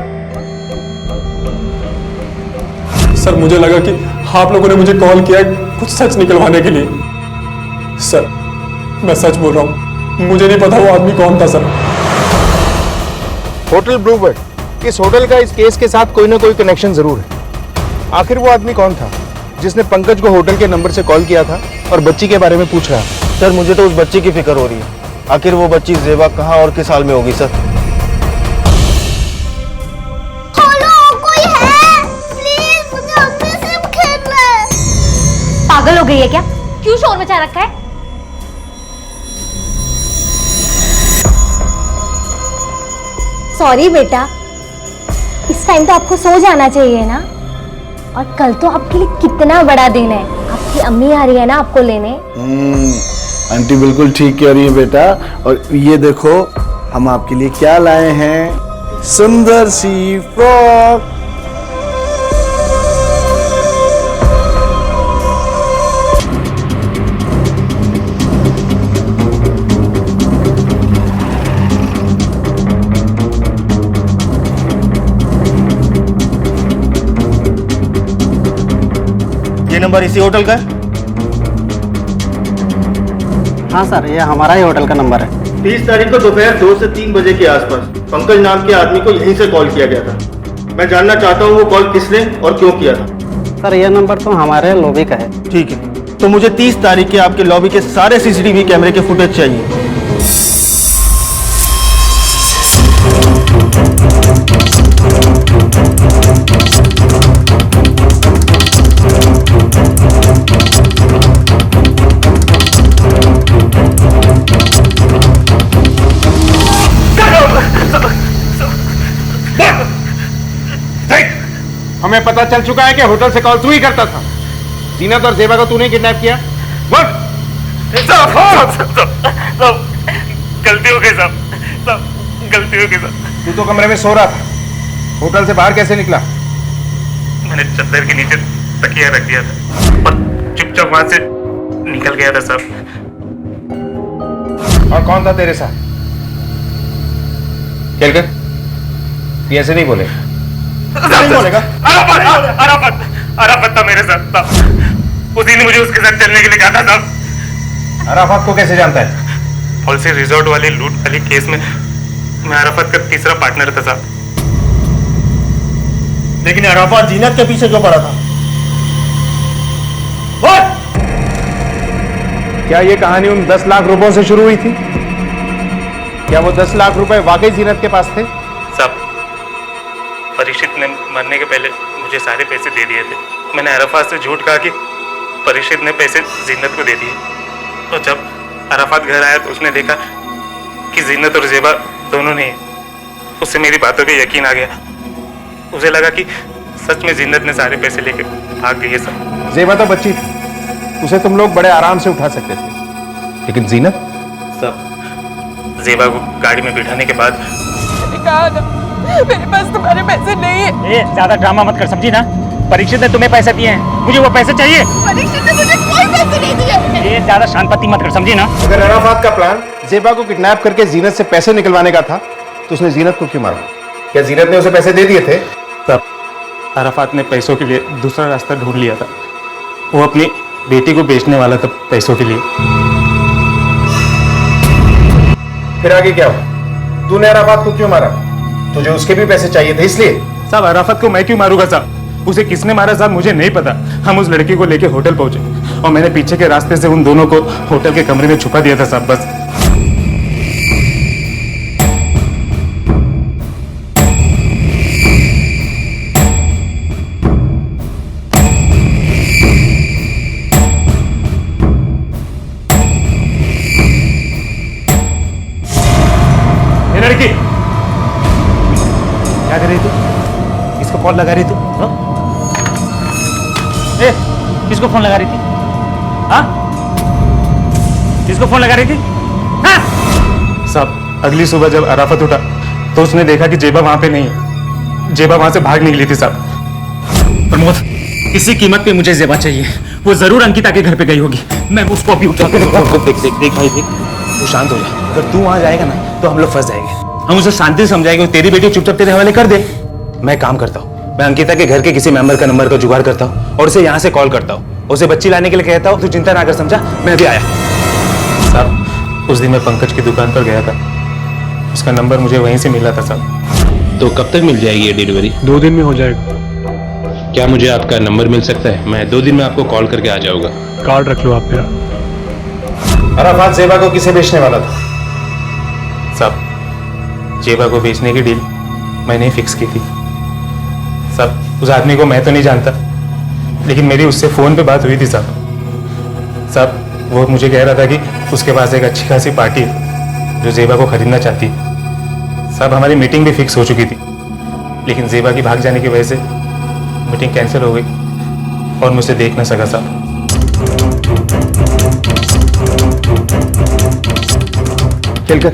सर मुझे लगा कि आप लोगों ने मुझे कॉल किया कुछ सच निकलवाने के लिए। सर मैं सच बोल रहा हूँ, मुझे नहीं पता वो आदमी कौन था सर। होटल ब्लूबर्ड, इस होटल का इस केस के साथ कोई ना कोई कनेक्शन जरूर है। आखिर वो आदमी कौन था जिसने पंकज को होटल के नंबर से कॉल किया था और बच्ची के बारे में पूछ रहा? सर मुझे तो उस बच्ची की फिक्र हो रही है। आखिर वो बच्ची जेबा कहाँ और किस हाल में होगी सर? कोई है? प्लीज मुझे अम्मी से खेलना है। पागल हो गई है क्या? क्यों शोर मचा रखा है? सॉरी बेटा, इस टाइम तो आपको सो जाना चाहिए ना। और कल तो आपके लिए कितना बड़ा दिन है, आपकी अम्मी आ रही है ना आपको लेने। आंटी बिल्कुल ठीक कह रही है बेटा। और ये देखो हम आपके लिए क्या लाए हैं, सुंदर सी फ्रॉक। ये नंबर इसी होटल का है? हाँ सर, ये हमारा ही होटल का नंबर है। 30 तारीख को दोपहर 2 से 3 बजे के आसपास पंकज नाम के आदमी को यहीं से कॉल किया गया था। मैं जानना चाहता हूँ वो कॉल किसने और क्यों किया था। सर ये नंबर तो हमारे लॉबी का है। ठीक है, तो मुझे 30 तारीख के आपके लॉबी के सारे सीसीटीवी कैमरे के फुटेज चाहिए। हमें पता चल चुका है कि होटल से कॉल तू ही करता था। जीनत और जेबा को तूने किडनैप किया। गलती हो गई साहब, गलती हो गई साहब। तू तो कमरे में सो रहा था, होटल से बाहर कैसे निकला? मैंने चद्दर के नीचे तकिया रख दिया था और चुपचाप वहां से निकल गया था साहब। और कौन था तेरे साथ? केलकर, ये ऐसे नहीं बोले। नहीं बोलेगा। अराफत था मेरे साथ साहब। उसी ने मुझे उसके साथ चलने के लिए कहा था साहब। अराफत को कैसे जानता है? पॉलिसी रिजॉर्ट वाली लूट वाली केस में मैं अराफत का तीसरा पार्टनर था साहब। लेकिन अराफत जीनत के पीछे क्यों पड़ा था? क्या ये कहानी उन 10 लाख रुपयों से शुरू हुई थी? क्या वो 10 लाख रुपए वाकई जीनत के पास थे? साहब, परीक्षित ने मरने के पहले मुझे सारे पैसे दे दिए थे। मैंने अराफात से झूठ कहा कि परीक्षित ने पैसे जीनत को दे दिए। और जब अराफात घर आया तो उसने देखा कि जीनत और जेबा दोनों नहीं है। उससे मेरी बातों पे यकीन आ गया। उसे लगा कि सच में जीनत ने सारे पैसे लेके भाग गई है सब। जेबा तो बच्ची थी, उसे तुम लोग बड़े आराम से उठा सकते थे, लेकिन जीनत? सब जेबा को गाड़ी में बिठाने के बाद कहा ना, मेरे पास तुम्हारे पैसे नहीं है। ज्यादा ड्रामा मत कर, समझी ना? परीक्षित ने तुम्हें पैसे दिए हैं, मुझे वो पैसे चाहिए। परीक्षित ने मुझे कोई पैसे नहीं दिए। ये ज्यादा शांति मत कर, समझी ना? अगर अराफात का प्लान जेबा को किडनैप करके जीनत से पैसे निकलवाने का था तो उसने जीनत को क्यों मारा? क्या जीनत ने उसे पैसे दे दिए थे? तब अराफात ने पैसों के लिए दूसरा रास्ता ढूंढ लिया था। वो अपनी बेटी को बेचने वाला था पैसों के लिए। फिर आगे क्या हुआ? तूने अराफात को क्यों मारा? तुझे उसके भी पैसे चाहिए थे इसलिए? साहब, अराफात को मैं क्यों मारूंगा साहब? उसे किसने मारा साहब मुझे नहीं पता। हम उस लड़की को लेके होटल पहुंचे और मैंने पीछे के रास्ते से उन दोनों को होटल के कमरे में छुपा दिया था साहब, बस। ये लड़की क्या कर रही तू? इसको कॉल लगा रही तू? ए, किसको फोन लगा रही थी? हाँ? किसको फोन लगा रही थी? हाँ? साहब, अगली सुबह जब अराफत उठा तो उसने देखा कि जेबा वहां पे नहीं है। जेबा वहां से भाग निकली थी साहब। प्रमोद, किसी कीमत पे मुझे जेबा चाहिए। वो जरूर अंकिता के घर पे गई होगी। मैं उसको अभी उठा के देख भाई देख, तू शांत हो जा। अगर तू वहां जाएगा ना तो हम लोग फंस जाएंगे। हम उसे शांति से समझाएंगे, तेरी बेटी चुपचाप तेरे हवाले कर दे। मैं काम करता हूँ, मैं अंकिता के घर के किसी मेंबर का नंबर का जुगाड़ करता हूँ और उसे यहाँ से कॉल करता हूँ, उसे बच्ची लाने के लिए कहता हूँ। तू चिंता ना कर, समझा? मैं अभी आया। साहब उस दिन मैं पंकज की दुकान पर गया था, उसका नंबर मुझे वहीं से मिला था साहब। तो कब तक मिल जाएगी ये डिलीवरी? 2 दिन में हो जाएगा। क्या मुझे आपका नंबर मिल सकता है? मैं 2 दिन में आपको कॉल करके आ जाऊंगा। कार्ड रख लो आप यार। अराफात जेबा को किसे बेचने वाला था? साहब जेबा को बेचने की डील मैंने ही फिक्स की थी साहब। उस आदमी को मैं तो नहीं जानता, लेकिन मेरी उससे फोन पे बात हुई थी साहब। वो मुझे कह रहा था कि उसके पास एक अच्छी खासी पार्टी है जो जेबा को खरीदना चाहती है साहब। हमारी मीटिंग भी फिक्स हो चुकी थी, लेकिन जेबा की भाग जाने की वजह से मीटिंग कैंसिल हो गई और मुझसे देख ना सका साहब। केलकर,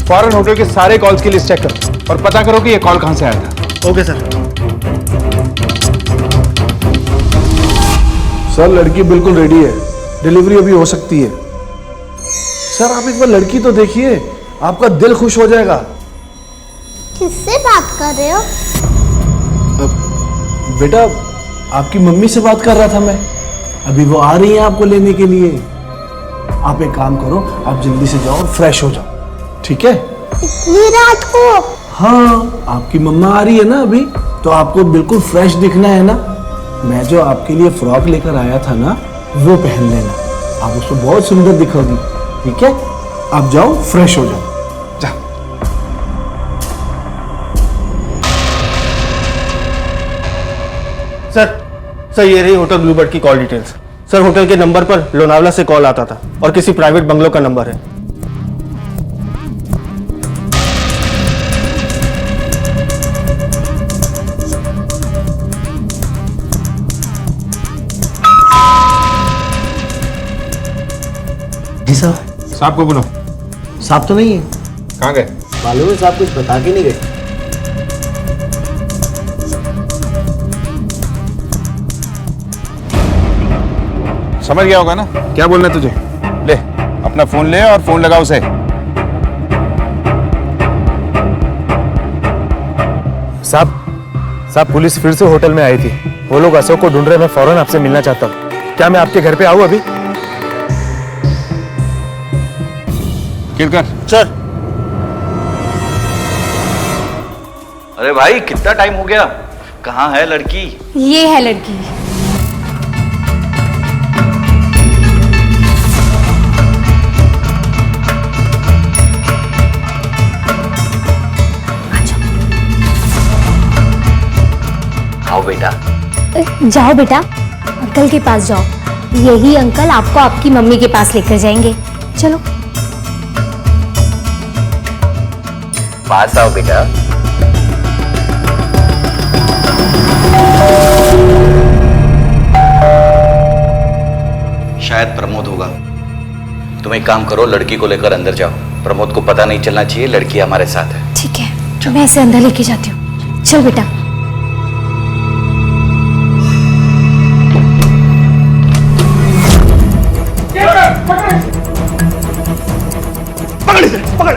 फौरन होटल के सारे कॉल्स की लिस्ट चेक करो और पता करो कि ये कॉल कहां से आया था। Okay sir. सर लड़की बिल्कुल रेडी है, डिलीवरी अभी हो सकती है। सर आप एक बार लड़की तो देखिए, आपका दिल खुश हो जाएगा। किससे बात कर रहे हो? बेटा आपकी मम्मी से बात कर रहा था मैं, अभी वो आ रही है आपको लेने के लिए। आप एक काम करो, आप जल्दी से जाओ, फ्रेश हो जाओ, ठीक है? इतनी रात को? हाँ, आपकी मम्मा आ रही है ना अभी, तो आपको बिल्कुल फ्रेश दिखना है ना। मैं जो आपके लिए फ्रॉक लेकर आया था ना, वो पहन लेना, आप उसको बहुत सुंदर दिखोगी, ठीक है? आप जाओ, फ्रेश हो जाओ। सर ये रही होटल ब्लूबर्ड की कॉल डिटेल्स। सर होटल के नंबर पर लोनावला से कॉल आता था और किसी प्राइवेट बंगलो का नंबर है। जी साहब। साहब को बोलो। साहब तो नहीं है। कहाँ गए? मालूम है साहब, कुछ बता के नहीं गए। समझ गया होगा ना क्या बोलना है तुझे? ले अपना फोन ले और फोन लगा उसे। साहब पुलिस फिर से होटल में आई थी, वो लोग अशोक को ढूंढ रहे। मैं फौरन आपसे मिलना चाहता हूँ, क्या मैं आपके घर पे आऊँ अभी? केलकर। सर। अरे भाई कितना टाइम हो गया, कहाँ है लड़की? ये है लड़की। आओ बेटा। जाओ बेटा, अंकल के पास जाओ, यही अंकल आपको आपकी मम्मी के पास लेकर जाएंगे। चलो पास आओ बेटा। शायद प्रमोद होगा। तुम एक काम करो, लड़की को लेकर अंदर जाओ, प्रमोद को पता नहीं चलना चाहिए लड़की हमारे साथ है। ठीक है, मैं इसे अंदर लेके जाती हूँ। चल बेटा। पकड़ इसे, पकड़।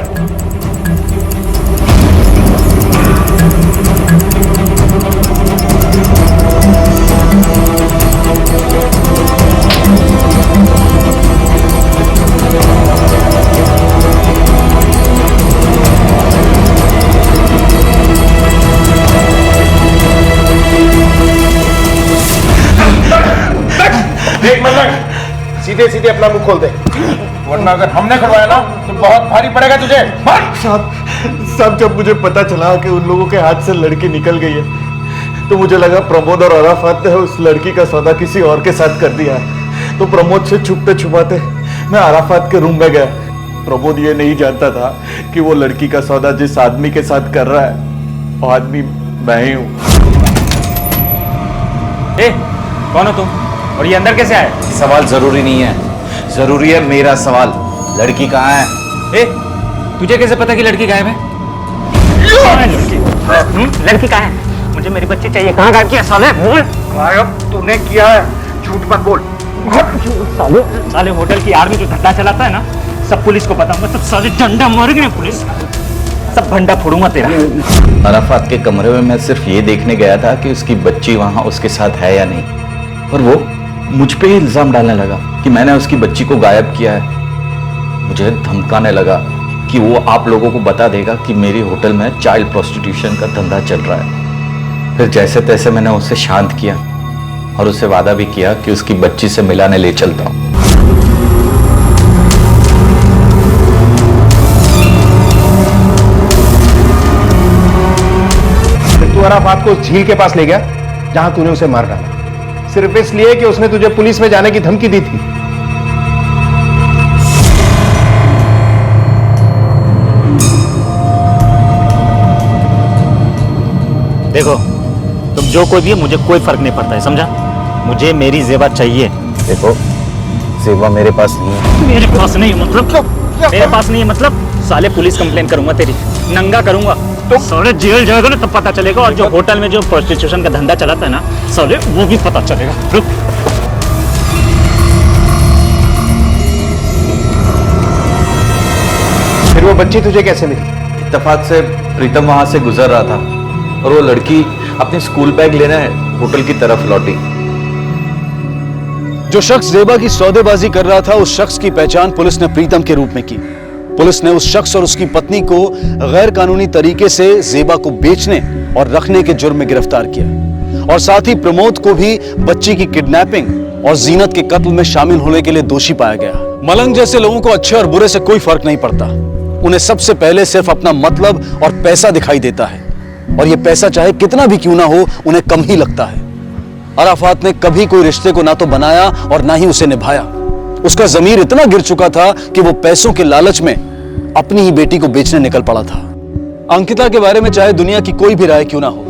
देख मल्लंग, सीधे सीधे अपना मुंह खोल दे, वरना अगर हमने करवाया ना तो बहुत भारी पड़ेगा तुझे। साहब जब मुझे पता चला कि उन लोगों के हाथ से लड़की निकल गई है, तो मुझे लगा प्रमोद और अराफात ने उस लड़की का सौदा किसी और के साथ कर दिया है। तो प्रमोद से छुपते छुपाते मैं अराफात के रूम में गया। प्रमोद ये नहीं जानता था कि वो लड़की का सौदा जिस आदमी के साथ कर रहा है, वो आदमी मैं ही हूँ। कौन हो तुम और ये अंदर कैसे आए? सवाल जरूरी नहीं है, जरूरी है मेरा सवाल। लड़की कहाँ है? तुझे कैसे पता कि लड़की गायब है? लड़की कहाँ है? मुझे मेरी बच्ची चाहिए। कहाँ गायब किया साले? बोल। गायब तूने किया है, झूठ मत बोल। साले होटल की आर्मी जो धंधा चलाता है ना, सब पुलिस को पता होगा, सब साले डंडा मारेंगे पुलिस। सब भंडा फोड़ूंगा तेरा। अराफात के कमरे में मैं सिर्फ ये देखने गया था कि उसकी बच्ची वहां उसके साथ है या नहीं, और वो मुझ पे ही इल्जाम डालने लगा कि मैंने उसकी बच्ची को गायब किया है। मुझे धमकाने लगा कि वो आप लोगों को बता देगा कि मेरी होटल में चाइल्ड प्रोस्टिट्यूशन का धंधा चल रहा है। फिर जैसे तैसे मैंने उसे शांत किया और उसे वादा भी किया कि उसकी बच्ची से मिलाने ले चलता हूं। तू अराफात को उस झील के पास ले गया जहां तूने उसे मार डाला, सिर्फ इसलिए कि उसने तुझे पुलिस में जाने की धमकी दी थी। देखो तुम जो कोई भी है, मुझे कोई फर्क नहीं पड़ता है, समझा? मुझे मेरी जेबा चाहिए। देखो जेबा मेरे पास नहीं है। मेरे पास नहीं मतलब? मेरे पास नहीं है मतलब? साले पुलिस कंप्लेन करूंगा तेरी, नंगा करूंगा तो साले जेल जाएगा ना, तब पता चलेगा। और जो होटल में जो प्रोस्टिट्यूशन का धंधा चलाता है ना साले, वो भी पता चलेगा। रुक। फिर वो बच्ची तुझे कैसे मिली? इत्तेफाक से प्रीतम वहां से गुजर रहा था और वो लड़की अपनी स्कूल बैग लेने होटल की तरफ लौटी। जो शख्स जेबा की सौदेबाजी कर रहा था, उस शख्स की पहचान पुलिस ने प्रीतम के रूप में की। पुलिस ने उस शख्स और उसकी पत्नी को गैर कानूनी तरीके से जेबा को बेचने और रखने के जुर्म में गिरफ्तार किया, और साथ ही प्रमोद को भी बच्ची की किडनैपिंग और जीनत के कत्ल में शामिल होने के लिए दोषी पाया गया। मलंग जैसे लोगों को अच्छे और बुरे से कोई फर्क नहीं पड़ता। उन्हें सबसे पहले सिर्फ अपना मतलब और पैसा दिखाई देता है, और यह पैसा चाहे कितना भी क्यों ना हो, उन्हें कम ही लगता है। अराफात ने कभी कोई रिश्ते को ना तो बनाया और ना ही उसे निभाया। उसका जमीर इतना गिर चुका था कि वो पैसों के लालच में अपनी ही बेटी को बेचने निकल पड़ा था। अंकिता के बारे में चाहे दुनिया की कोई भी राय क्यों ना हो,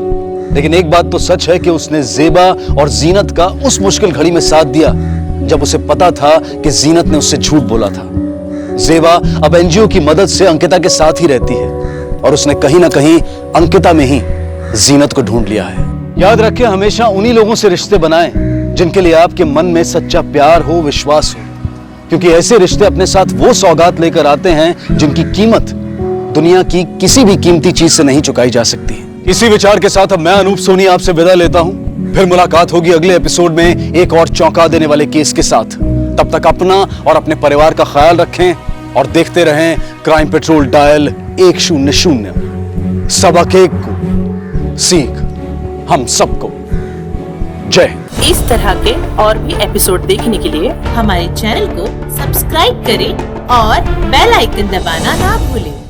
लेकिन एक बात तो सच है कि उसने जेबा और जीनत का उस मुश्किल घड़ी में साथ दिया जब उसे पता था कि जीनत ने उससे झूठ बोला था। जेबा अब एनजीओ की मदद से अंकिता के साथ ही रहती है, और उसने कहीं ना कहीं अंकिता में ही जीनत को ढूंढ लिया है। याद रखें, हमेशा उन्हीं लोगों से रिश्ते बनाएं जिनके लिए आपके मन में सच्चा प्यार हो, विश्वास हो, क्योंकि ऐसे रिश्ते अपने साथ वो सौगात लेकर आते हैं जिनकी कीमत दुनिया की किसी भी कीमती चीज से नहीं चुकाई जा सकती। इसी विचार के साथ अब मैं अनूप सोनी आपसे विदा लेता हूं। फिर मुलाकात होगी अगले एपिसोड में एक और चौंका देने वाले केस के साथ। तब तक अपना और अपने परिवार का ख्याल रखें और देखते रहें क्राइम पेट्रोल डायल 100। सबक एक को सीख हम सबको। जय। इस तरह के और भी एपिसोड देखने के लिए हमारे चैनल को सब्सक्राइब करें और बेल आइकन दबाना ना भूलें।